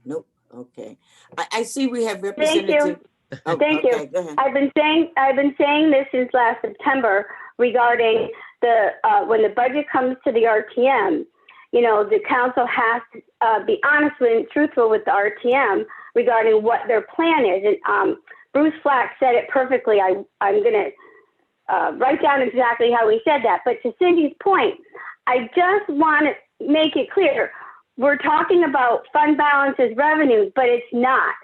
Nope. Okay. I see we have Representative. Oh, Thank okay, you. go ahead. I've been saying this since last September regarding the, when the budget comes to the RTM, you know, the council has to be honest and truthful with the RTM regarding what their plan is. And Bruce Flack said it perfectly. I'm going to write down exactly how he said that. But to Cindy's point, I just want to make it clear. We're talking about fund balance as revenues, but it's not.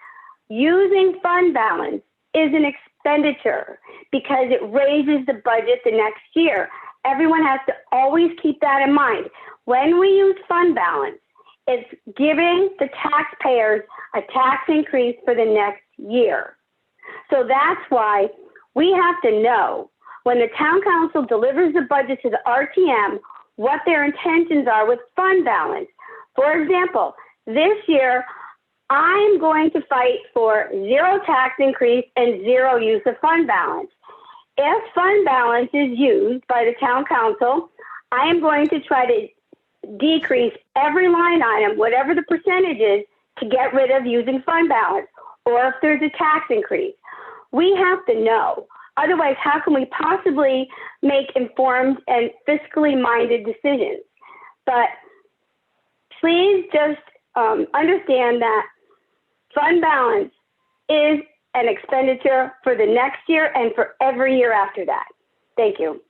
Using fund balance is an expenditure because it raises the budget the next year. Everyone has to always keep that in mind. When we use fund balance, it's giving the taxpayers a tax increase for the next year. So that's why we have to know when the town council delivers the budget to the RTM, what their intentions are with fund balance. For example, this year, I'm going to fight for 0 tax increase and 0 use of fund balance. If fund balance is used by the town council, I am going to try to decrease every line item, whatever the percentage is, to get rid of using fund balance, or if there's a tax increase. We have to know. Otherwise, how can we possibly make informed and fiscally minded decisions? But please just understand that fund balance is an expenditure for the next year and for every year after that. Thank you.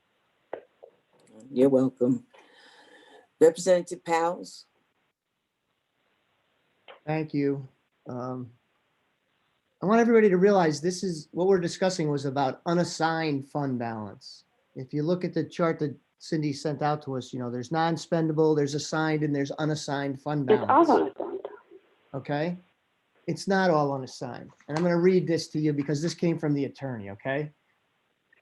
You're welcome. Representative Powles? Thank you. I want everybody to realize this is what we're discussing was about unassigned fund balance. If you look at the chart that Cindy sent out to us, you know, there's non-spendable, there's assigned, and there's unassigned fund It's balance. all unassigned. Okay? It's not all unassigned. And I'm going to read this to you because this came from the attorney, okay?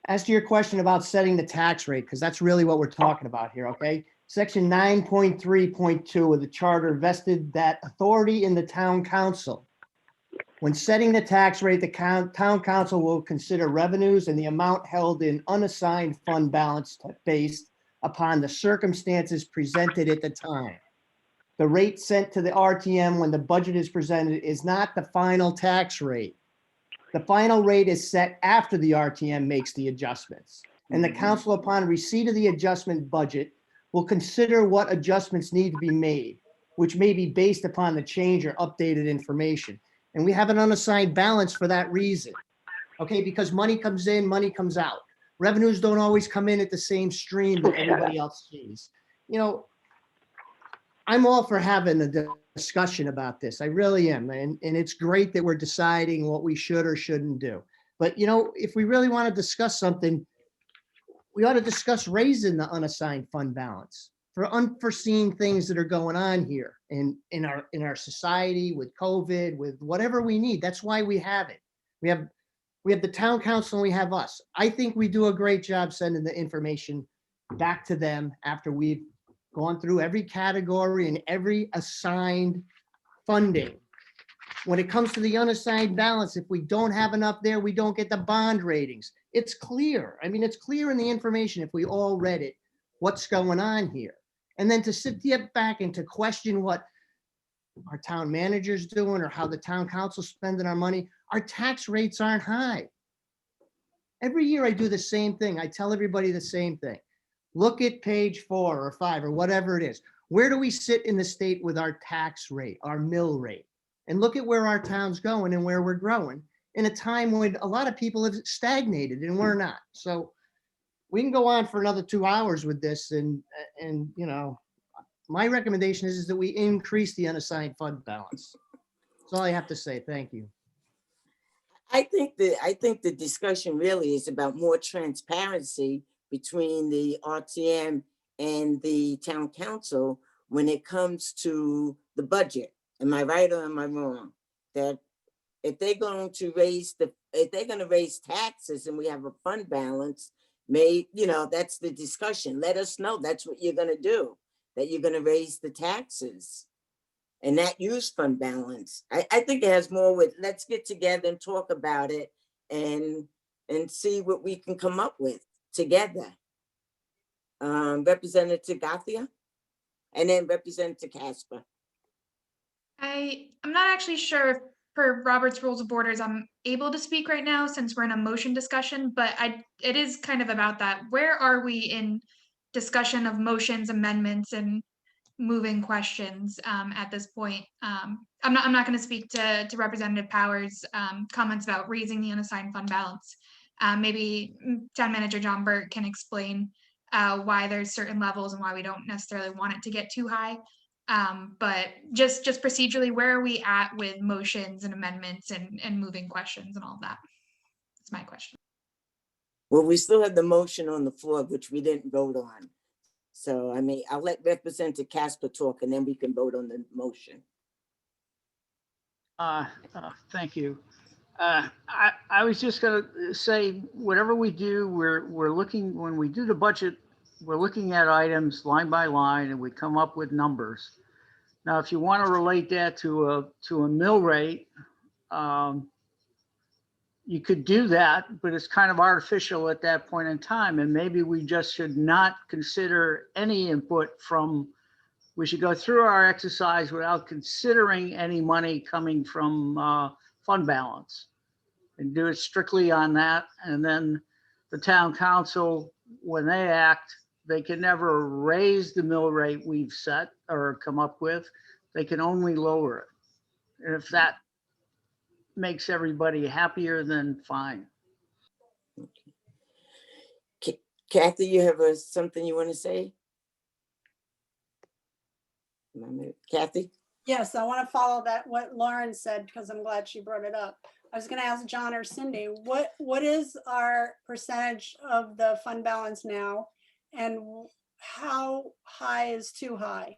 As to your question about setting the tax rate, because that's really what we're talking about here, okay? Section 9.3.2 of the charter vested that authority in the town council. When setting the tax rate, the town council will consider revenues and the amount held in unassigned fund balance based upon the circumstances presented at the time. The rate sent to the RTM when the budget is presented is not the final tax rate. The final rate is set after the RTM makes the adjustments. And the council, upon receipt of the adjustment budget, will consider what adjustments need to be made, which may be based upon the change or updated information. And we have an unassigned balance for that reason. Okay, because money comes in, money comes out. Revenues don't always come in at the same stream that everybody else sees. You know, I'm all for having a discussion about this. I really am. And it's great that we're deciding what we should or shouldn't do. But, you know, if we really want to discuss something, we ought to discuss raising the unassigned fund balance for unforeseen things that are going on here in our society with COVID, with whatever we need. That's why we have it. We have the town council and we have us. I think we do a great job sending the information back to them after we've gone through every category and every assigned funding. When it comes to the unassigned balance, if we don't have enough there, we don't get the bond ratings. It's clear. I mean, it's clear in the information if we all read it, what's going on here. And then to sit back and to question what our town manager's doing or how the town council's spending our money, our tax rates aren't high. Every year I do the same thing. I tell everybody the same thing. Look at page 4 or 5 or whatever it is. Where do we sit in the state with our tax rate, our mill rate? And look at where our town's going and where we're growing in a time when a lot of people have stagnated and we're not. So we can go on for another 2 hours with this. And you know, my recommendation is that we increase the unassigned fund balance. That's all I have to say. Thank you. I think the discussion really is about more transparency between the RTM and the town council when it comes to the budget. Am I right or am I wrong? That if they're going to raise taxes and we have a fund balance, that's the discussion. Let us know that's what you're going to do, that you're going to raise the taxes and not use fund balance. I think it has more with, let's get together and talk about it and see what we can come up with together. Representative Gathia and then Representative Casper. I'm not actually sure if per Robert's Rules of Orders, I'm able to speak right now since we're in a motion discussion, but it is kind of about that. Where are we in discussion of motions, amendments, and moving questions at this point? I'm not going to speak to Representative Powers' comments about raising the unassigned fund balance. Maybe Town Manager John Burt can explain why there's certain levels and why we don't necessarily want it to get too high. But just procedurally, where are we at with motions and amendments and moving questions and all of that? That's my question. Well, we still have the motion on the floor, which we didn't vote on. So I mean, I'll let Representative Casper talk and then we can vote on the motion. Thank you. I was just gonna say, whatever we do, we're looking, when we do the budget, we're looking at items line by line and we come up with numbers. Now, if you want to relate that to a mill rate, you could do that, but it's kind of artificial at that point in time. And maybe we just should not consider any input from, we should go through our exercise without considering any money coming from fund balance and do it strictly on that. And then the town council, when they act, they can never raise the mill rate we've set or come up with. They can only lower it. And if that makes everybody happier, then fine. Kathy, you have something you want to say? Kathy? Yes, I want to follow that, what Lauren said, because I'm glad she brought it up. I was going to ask John or Cindy, what is our percentage of the fund balance now? And how high is too high?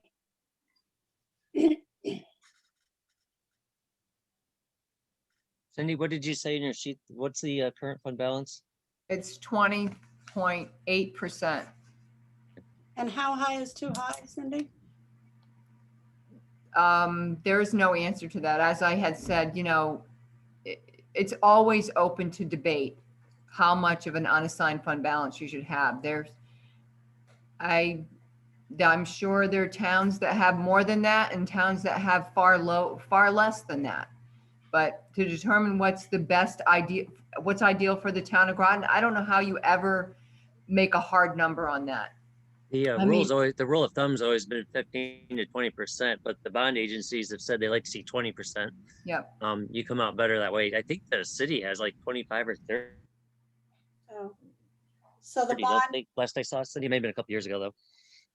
Cindy, what did you say in your sheet? What's the current fund balance? It's 20.8%. And how high is too high, Cindy? There is no answer to that. As I had said, it's always open to debate how much of an unassigned fund balance you should have. I'm sure there are towns that have more than that and towns that have far less than that. But to determine what's the best idea, what's ideal for the town of Groton, I don't know how you ever make a hard number on that. The the rule of thumb's always been 15 to 20%, but the bond agencies have said they like to see 20%. Yep. You come out better that way. I think the city has like 25 or 30. Oh. So the Don't bond, think, last I saw city, maybe a couple years ago though.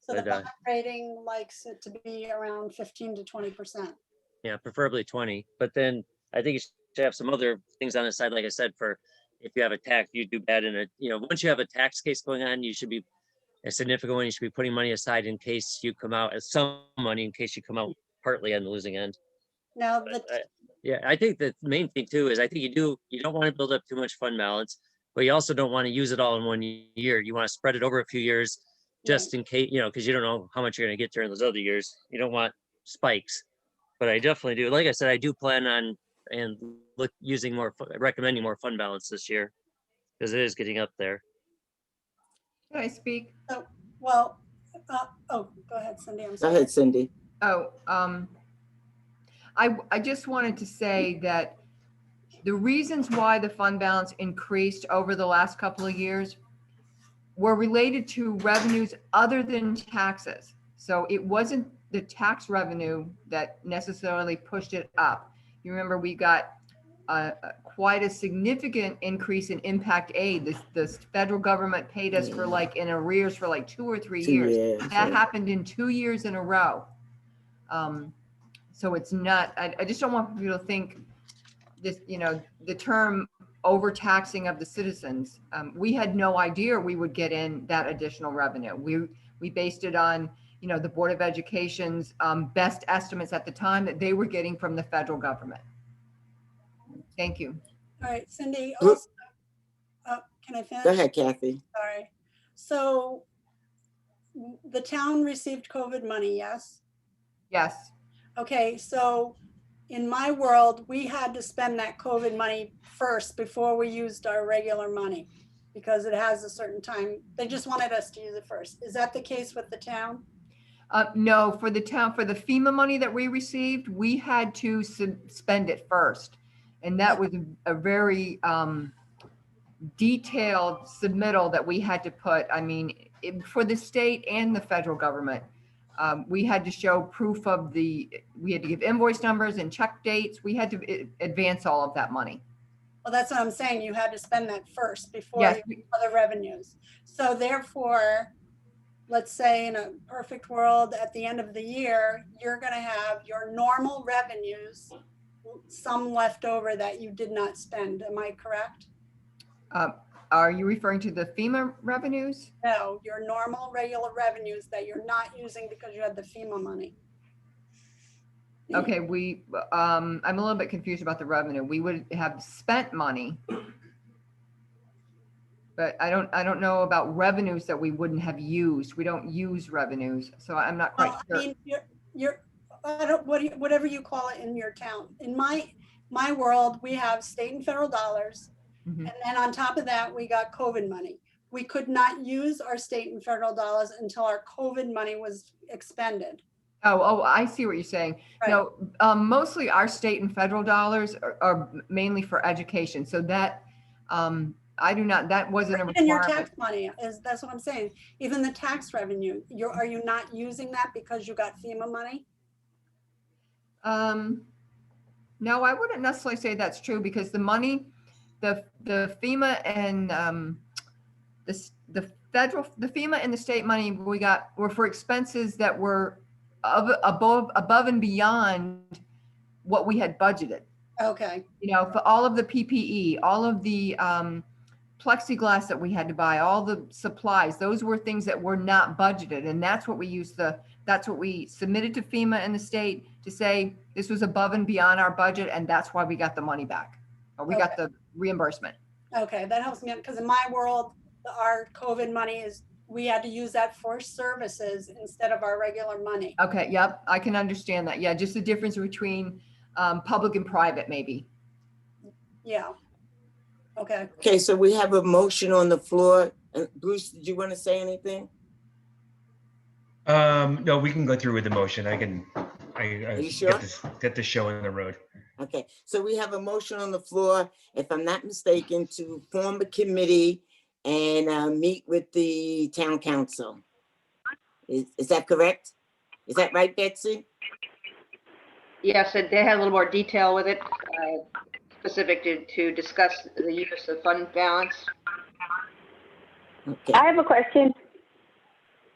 so the But, bond rating likes it to be around 15 to 20%. yeah, preferably 20. But then I think you should have some other things on the side, like I said, for if you have a tax, you do bad in it. Once you have a tax case going on, you should be a significant one. You should be putting money aside in case you come out as some money in case you come out partly on the losing end. Now, Yeah, I think the main thing too is I think you don't want to build up too much fund balance, but you also don't want to use it all in one year. You want to spread it over a few years just in case, because you don't know how much you're going to get during those other years. You don't want spikes, but I definitely do. Like I said, I do plan on recommending more fund balance this year because it is getting up there. Can I speak? oh, well, go ahead, Cindy. I'm Go sorry. ahead, Cindy. I just wanted to say that the reasons why the fund balance increased over the last couple of years were related to revenues other than taxes. So it wasn't the tax revenue that necessarily pushed it up. You remember we got quite a significant increase in impact aid. The federal government paid us for in arrears for 2 or 3 years. That happened in 2 years in a row. So it's not, I just don't want people to think this, the term overtaxing of the citizens. We had no idea we would get in that additional revenue. We based it on, the Board of Education's best estimates at the time that they were getting from the federal government. Thank you. All right, Cindy, also, can I finish? Go ahead, Kathy. Sorry. So the town received COVID money, yes? Yes. Okay, so in my world, we had to spend that COVID money first before we used our regular money because it has a certain time. They just wanted us to use it first. Is that the case with the town? No, for the town, for the FEMA money that we received, we had to spend it first. And that was a very detailed submittal that we had to put. I mean, for the state and the federal government, we had to show proof of we had to give invoice numbers and check dates. We had to advance all of that money. Well, that's what I'm saying. You had to spend that first before Yes. other revenues. So therefore, let's say in a perfect world, at the end of the year, you're going to have your normal revenues, some left over that you did not spend. Am I correct? Are you referring to the FEMA revenues? No, your normal, regular revenues that you're not using because you had the FEMA money. Okay, I'm a little bit confused about the revenue. We would have spent money, but I don't know about revenues that we wouldn't have used. We don't use revenues, so I'm not quite Well, sure. I mean, I don't, whatever you call it in your town. In my world, we have state and federal dollars. Mhm. And then on top of that, we got COVID money. We could not use our state and federal dollars until our COVID money was expended. Oh, I see what you're saying. Right. No, mostly our state and federal dollars are mainly for education. So that, that wasn't a Even your requirement. tax money that's what I'm saying. Even the tax revenue, are you not using that because you got FEMA money? No, I wouldn't necessarily say that's true because the money, the FEMA and the FEMA and the state money we got were for expenses that were above and beyond what we had budgeted. Okay. You know, for all of the PPE, all of the plexiglass that we had to buy, all the supplies, those were things that were not budgeted. And that's what we used that's what we submitted to FEMA and the state to say this was above and beyond our budget. And that's why we got the money back, or we got the reimbursement. Okay, that helps me because in my world, our COVID money we had to use that for services instead of our regular money. Okay, yep, I can understand that. Yeah, just the difference between public and private, maybe. Yeah. Okay. Okay, so we have a motion on the floor. Bruce, did you want to say anything? No, we can go through with the motion. I Are you sure? Get this show on the road. Okay, so we have a motion on the floor, if I'm not mistaken, to form a committee and meet with the town council. Is that correct? Is that right, Betsy? Yes, they had a little more detail with it, specific to discuss the use of fund balance. Okay, I have a question.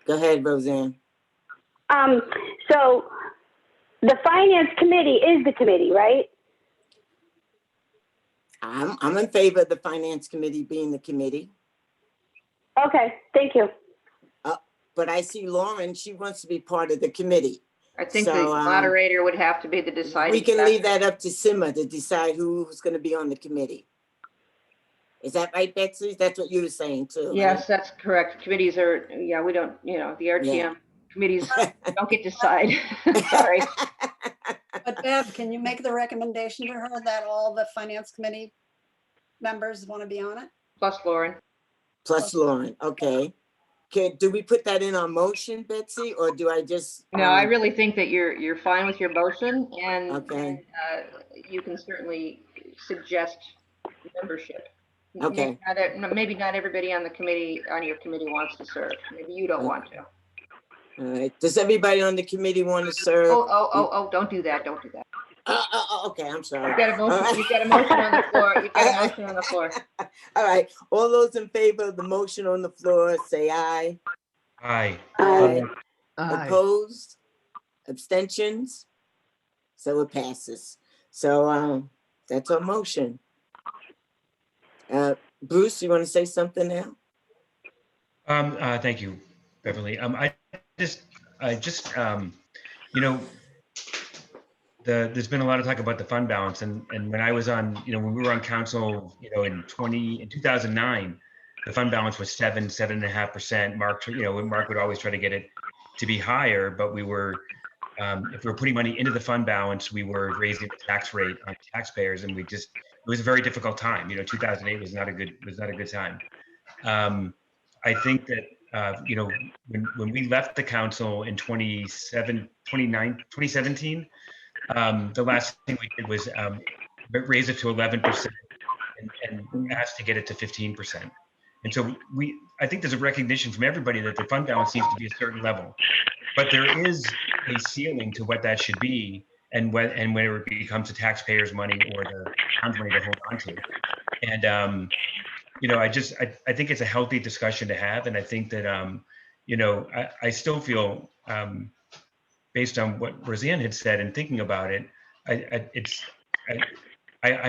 go ahead, Roseanne. So the finance committee is the committee, right? I'm in favor of the finance committee being the committee, Okay, thank you. but I see Lauren, she wants to be part of the committee. I think the So, moderator would have to be the deciding. We can factor. leave that up to Sima to decide who's gonna be on the committee. Is that right, Betsy? That's what you were saying too. right? Yes, that's correct. Committees are, we don't, the RTM committees don't get to decide. Sorry. But Bev, can you make the recommendation to her that all the finance committee members want to be on it? Plus Lauren. Plus Lauren, okay. Do we put that in our motion, Betsy, or do I just? No, I really think that you're fine with your motion and Okay. you can certainly suggest membership. Okay. Maybe not everybody on your committee wants to serve. Maybe you don't want to. All right, does everybody on the committee want to serve? Oh, don't do that. Don't do that. Okay, I'm sorry. You've got a motion, All right. you've got a motion on the floor. You've got a motion on the floor. All right, all those in favor of the motion on the floor, say aye. Aye. Aye. Aye. Opposed? Abstentions? So it passes. So that's our motion. Bruce, you want to say something now? Thank you, Beverly. There's been a lot of talk about the fund balance, and when I was on, when we were on council, in 2009, the fund balance was 7.5%. Mark would always try to get it to be higher, but we were, if we were putting money into the fund balance, we were raising the tax rate on taxpayers, and it was a very difficult time. 2008 was not a good time. I think that you know, when we left the council in 2017, the last thing we did was raise it to 11% and asked to get it to 15%. And so I think there's a recognition from everybody that the fund balance needs to be a certain level, but there is a ceiling to what that should be, and when it becomes the taxpayers' money or the town's money to hold on to. And you know, I think it's a healthy discussion to have, and I think that you know, I still feel based on what Roseanne had said and thinking about it, I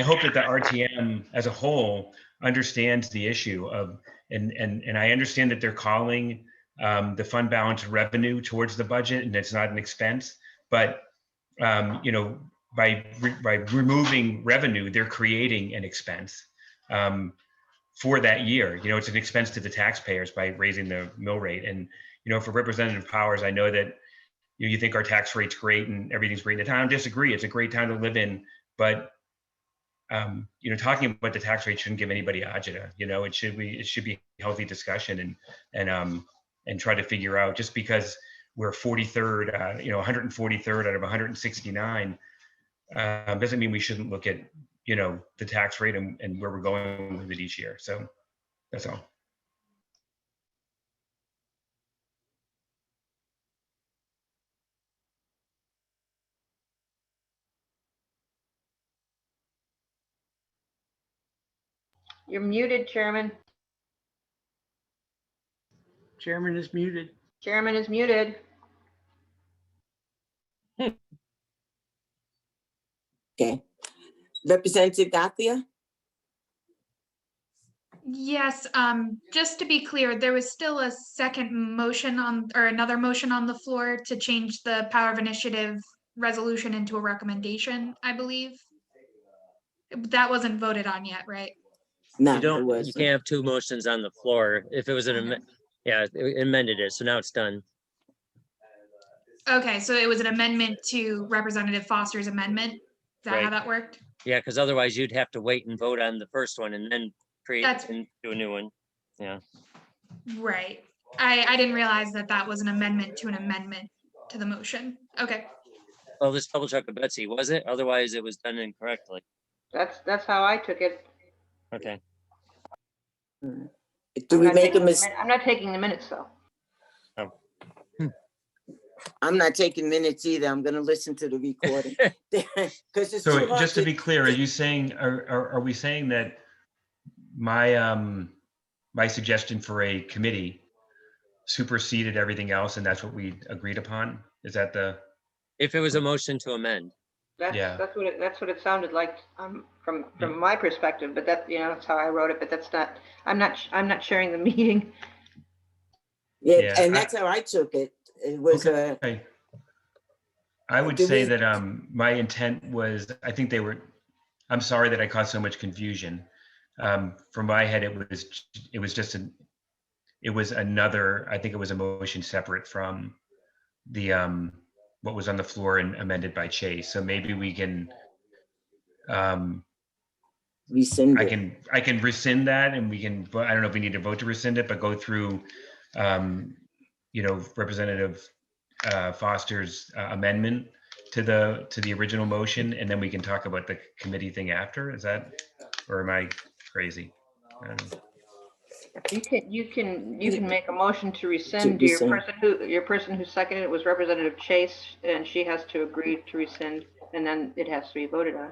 hope that the RTM as a whole understands the issue of, and I understand that they're calling the fund balance revenue towards the budget, and it's not an expense, but you know, by removing revenue, they're creating an expense for that year. You know, it's an expense to the taxpayers by raising the mill rate. And you know, for Representative Powers, I know that you think our tax rate's great and everything's great in the town. I disagree. It's a great town to live in, but you know, talking about the tax rate shouldn't give anybody agita. You know, it should be a healthy discussion, and try to figure out, just because we're 43rd, you know, 143rd out of 169, doesn't mean we shouldn't look at, you know, the tax rate and where we're going with it each year. So that's all. You're muted, Chairman. Chairman is muted. Chairman is muted. Okay. Representative Gathia? Yes, just to be clear, there was still a second motion on, or another motion on the floor to change the power of initiative resolution into a recommendation, I believe. That wasn't voted on yet, right? No, You it don't, you wasn't. can't have two motions on the floor. If it was an amendment, yeah, it amended it, so now it's done. Okay, so it was an amendment to Representative Foster's amendment? Is that how Right. that worked? Yeah, because otherwise you'd have to wait and vote on the first one and then create That's- and do a new one. Yeah. Right. I didn't realize that that was an amendment to the motion. Okay. Well, let's double check with Betsy. Was it? Otherwise it was done incorrectly. That's how I took it. Okay. Do we make a mistake? I'm not taking the minutes though. I'm not taking minutes either. I'm gonna listen to the recording. Because it's too So hard just to be clear, are you saying, are we saying that my my suggestion for a committee superseded everything else, and that's what we agreed upon? Is that the? If it was a motion to amend. Yeah. That's what it sounded like from my perspective. But that, you know, that's how I wrote it. But that's not. I'm not sharing the meeting. Yeah, and that's how I took it. It was okay. I would say that my intent was, I think they were, I'm sorry that I caused so much confusion. From my head, it was another, I think it was a motion separate from the what was on the floor and amended by Chase. So maybe we can rescind it. I can rescind that, and we can, I don't know if we need to vote to rescind it, but go through you know, Representative Foster's amendment to the original motion, and then we can talk about the committee thing after. Is that, or am I crazy? I don't know. You can make a motion to rescind. Your person who seconded it was Representative Chase, and she has to agree to rescind, and then it has to be voted on.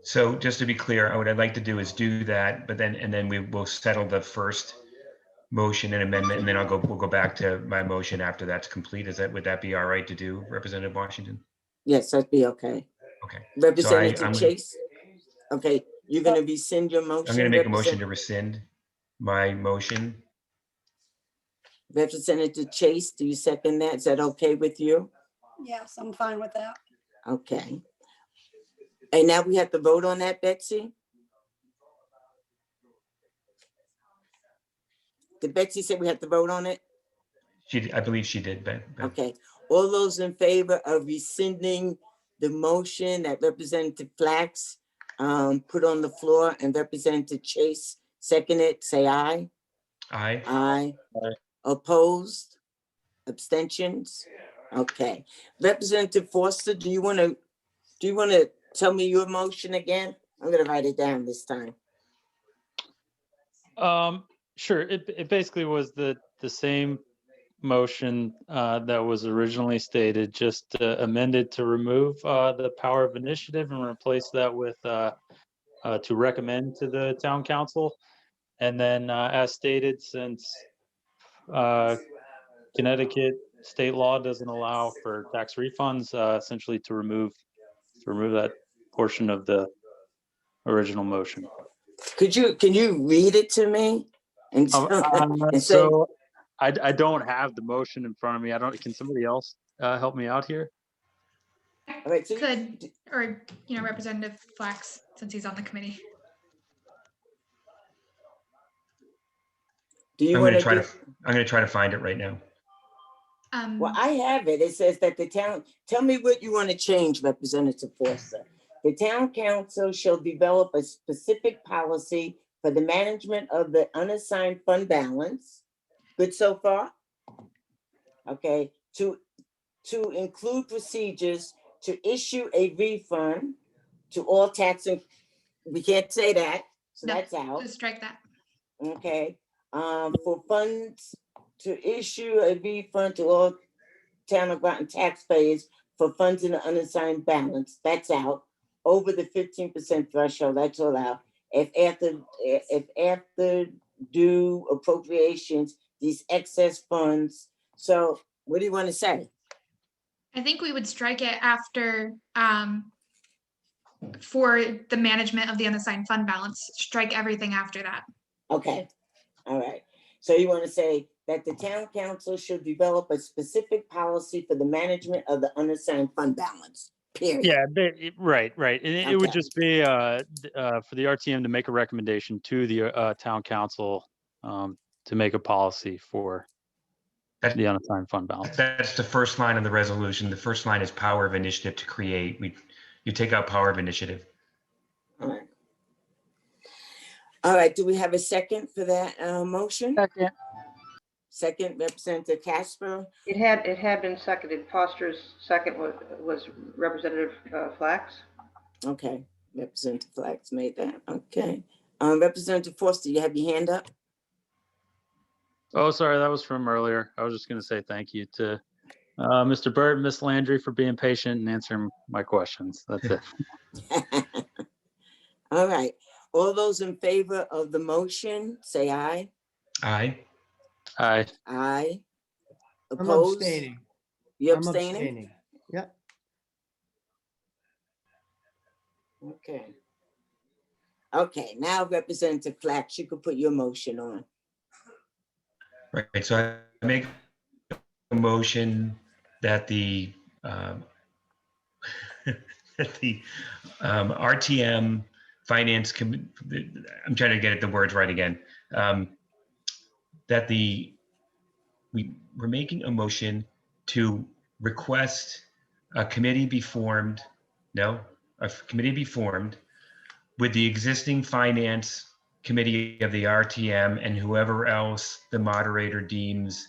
So just to be clear, what I'd like to do is do that, but then we will settle the first motion and amendment, and then we'll go back to my motion after that's complete. Would that be all right to do, Representative Washington? Yes, that'd be okay. Okay. Representative Chase. Okay, you're gonna rescind your motion. I'm gonna make a motion to rescind my motion. Representative Chase, do you second that? Is that okay with you? Yes, I'm fine with that. Okay. And now we have to vote on that, Betsy? Did Betsy say we have to vote on it? I believe she did, but. Okay, all those in favor of rescinding the motion that Representative Flax put on the floor and Representative Chase seconded, say aye. Aye. Aye. Aye. Opposed? Abstentions? Okay. Representative Forster, do you want to tell me your motion again? I'm gonna write it down this time. Sure. It basically was the same motion that was originally stated, just amended to remove the power of initiative and replace that with to recommend to the town council. And then as stated, since Connecticut state law doesn't allow for tax refunds, essentially to remove that portion of the original motion. Can you read it to me? And, and say, So I don't have the motion in front of me. Can somebody else help me out here? all right, so Could, or, Representative Flax, since he's on the committee. do you I'm want going to try to? to. I'm going to try to find it right now. Well, I have it. It says that the town, tell me what you want to change, Representative Forster. The town council shall develop a specific policy for the management of the unassigned fund balance. Good so far? Okay, to include procedures to issue a refund to all taxing, we can't say that, so No, that's out. let's strike that. Okay, for funds to issue a refund to all town of Groton taxpayers for funds in the unassigned balance, that's out. Over the 15% threshold, that's allowed. If after due appropriations, these excess funds. So what do you want to say? I think we would strike it after, for the management of the unassigned fund balance, strike everything after that. Okay, all right. So you want to say that the town council should develop a specific policy for the management of the unassigned fund balance, period. Yeah, right. And it would Okay. just be for the RTM to make a recommendation to the town council to make a policy for the unassigned fund balance. That's the first line of the resolution. The first line is power of initiative to create. You take out power of initiative. All right. All right, do we have a second for that motion? Second. Second, Representative Casper. It had been seconded. Foster's second was Representative Flax. Okay, Representative Flax made that. Okay. Representative Forster, you have your hand up? Oh, sorry, that was from earlier. I was just going to say thank you to Mr. Burt, Miss Landry for being patient and answering my questions. That's it. All right. All those in favor of the motion, say aye. Aye. Aye. Aye. I'm Opposed? abstaining. You I'm abstaining? abstaining. Yep. Okay. Okay, now Representative Flax, you could put your motion on. Right. So I make a motion that the RTM Finance Committee, I'm trying to get the words right again, that we're making a motion to request a committee be formed, with the existing finance committee of the RTM and whoever else the moderator deems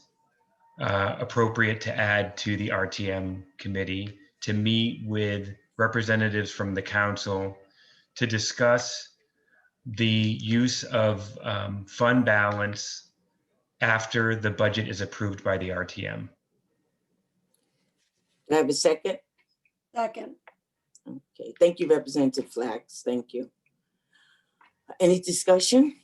appropriate to add to the RTM committee, to meet with representatives from the council to discuss the use of fund balance after the budget is approved by the RTM. Do I have a second? Second. Okay, thank you, Representative Flax. Thank you. Any discussion?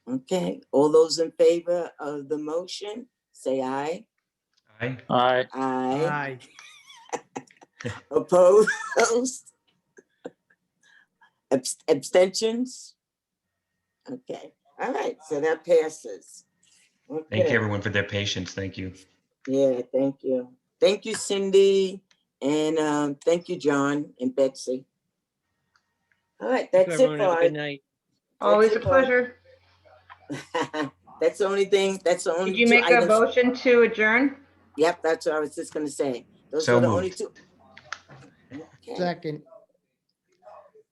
Okay, all those in favor of the motion, say aye. Aye. Aye. Aye. Aye. Opposed? Abstentions? Okay, all right, so that passes. Thank Okay. you, everyone, for their patience. Thank you. Yeah, thank you. Thank you, Cindy, and thank you, John and Betsy. All right, that's it Everyone have a for good night. Always a pleasure. That's the only thing, that's the only Did you two make a items. motion to adjourn? Yep, that's what I was just gonna say. Those So are the only moved. two. Okay. Second.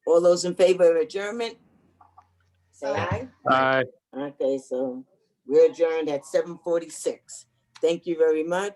All those in favor of adjournment? say aye. Aye. Okay, so we're adjourned at 7:46. Thank you very much.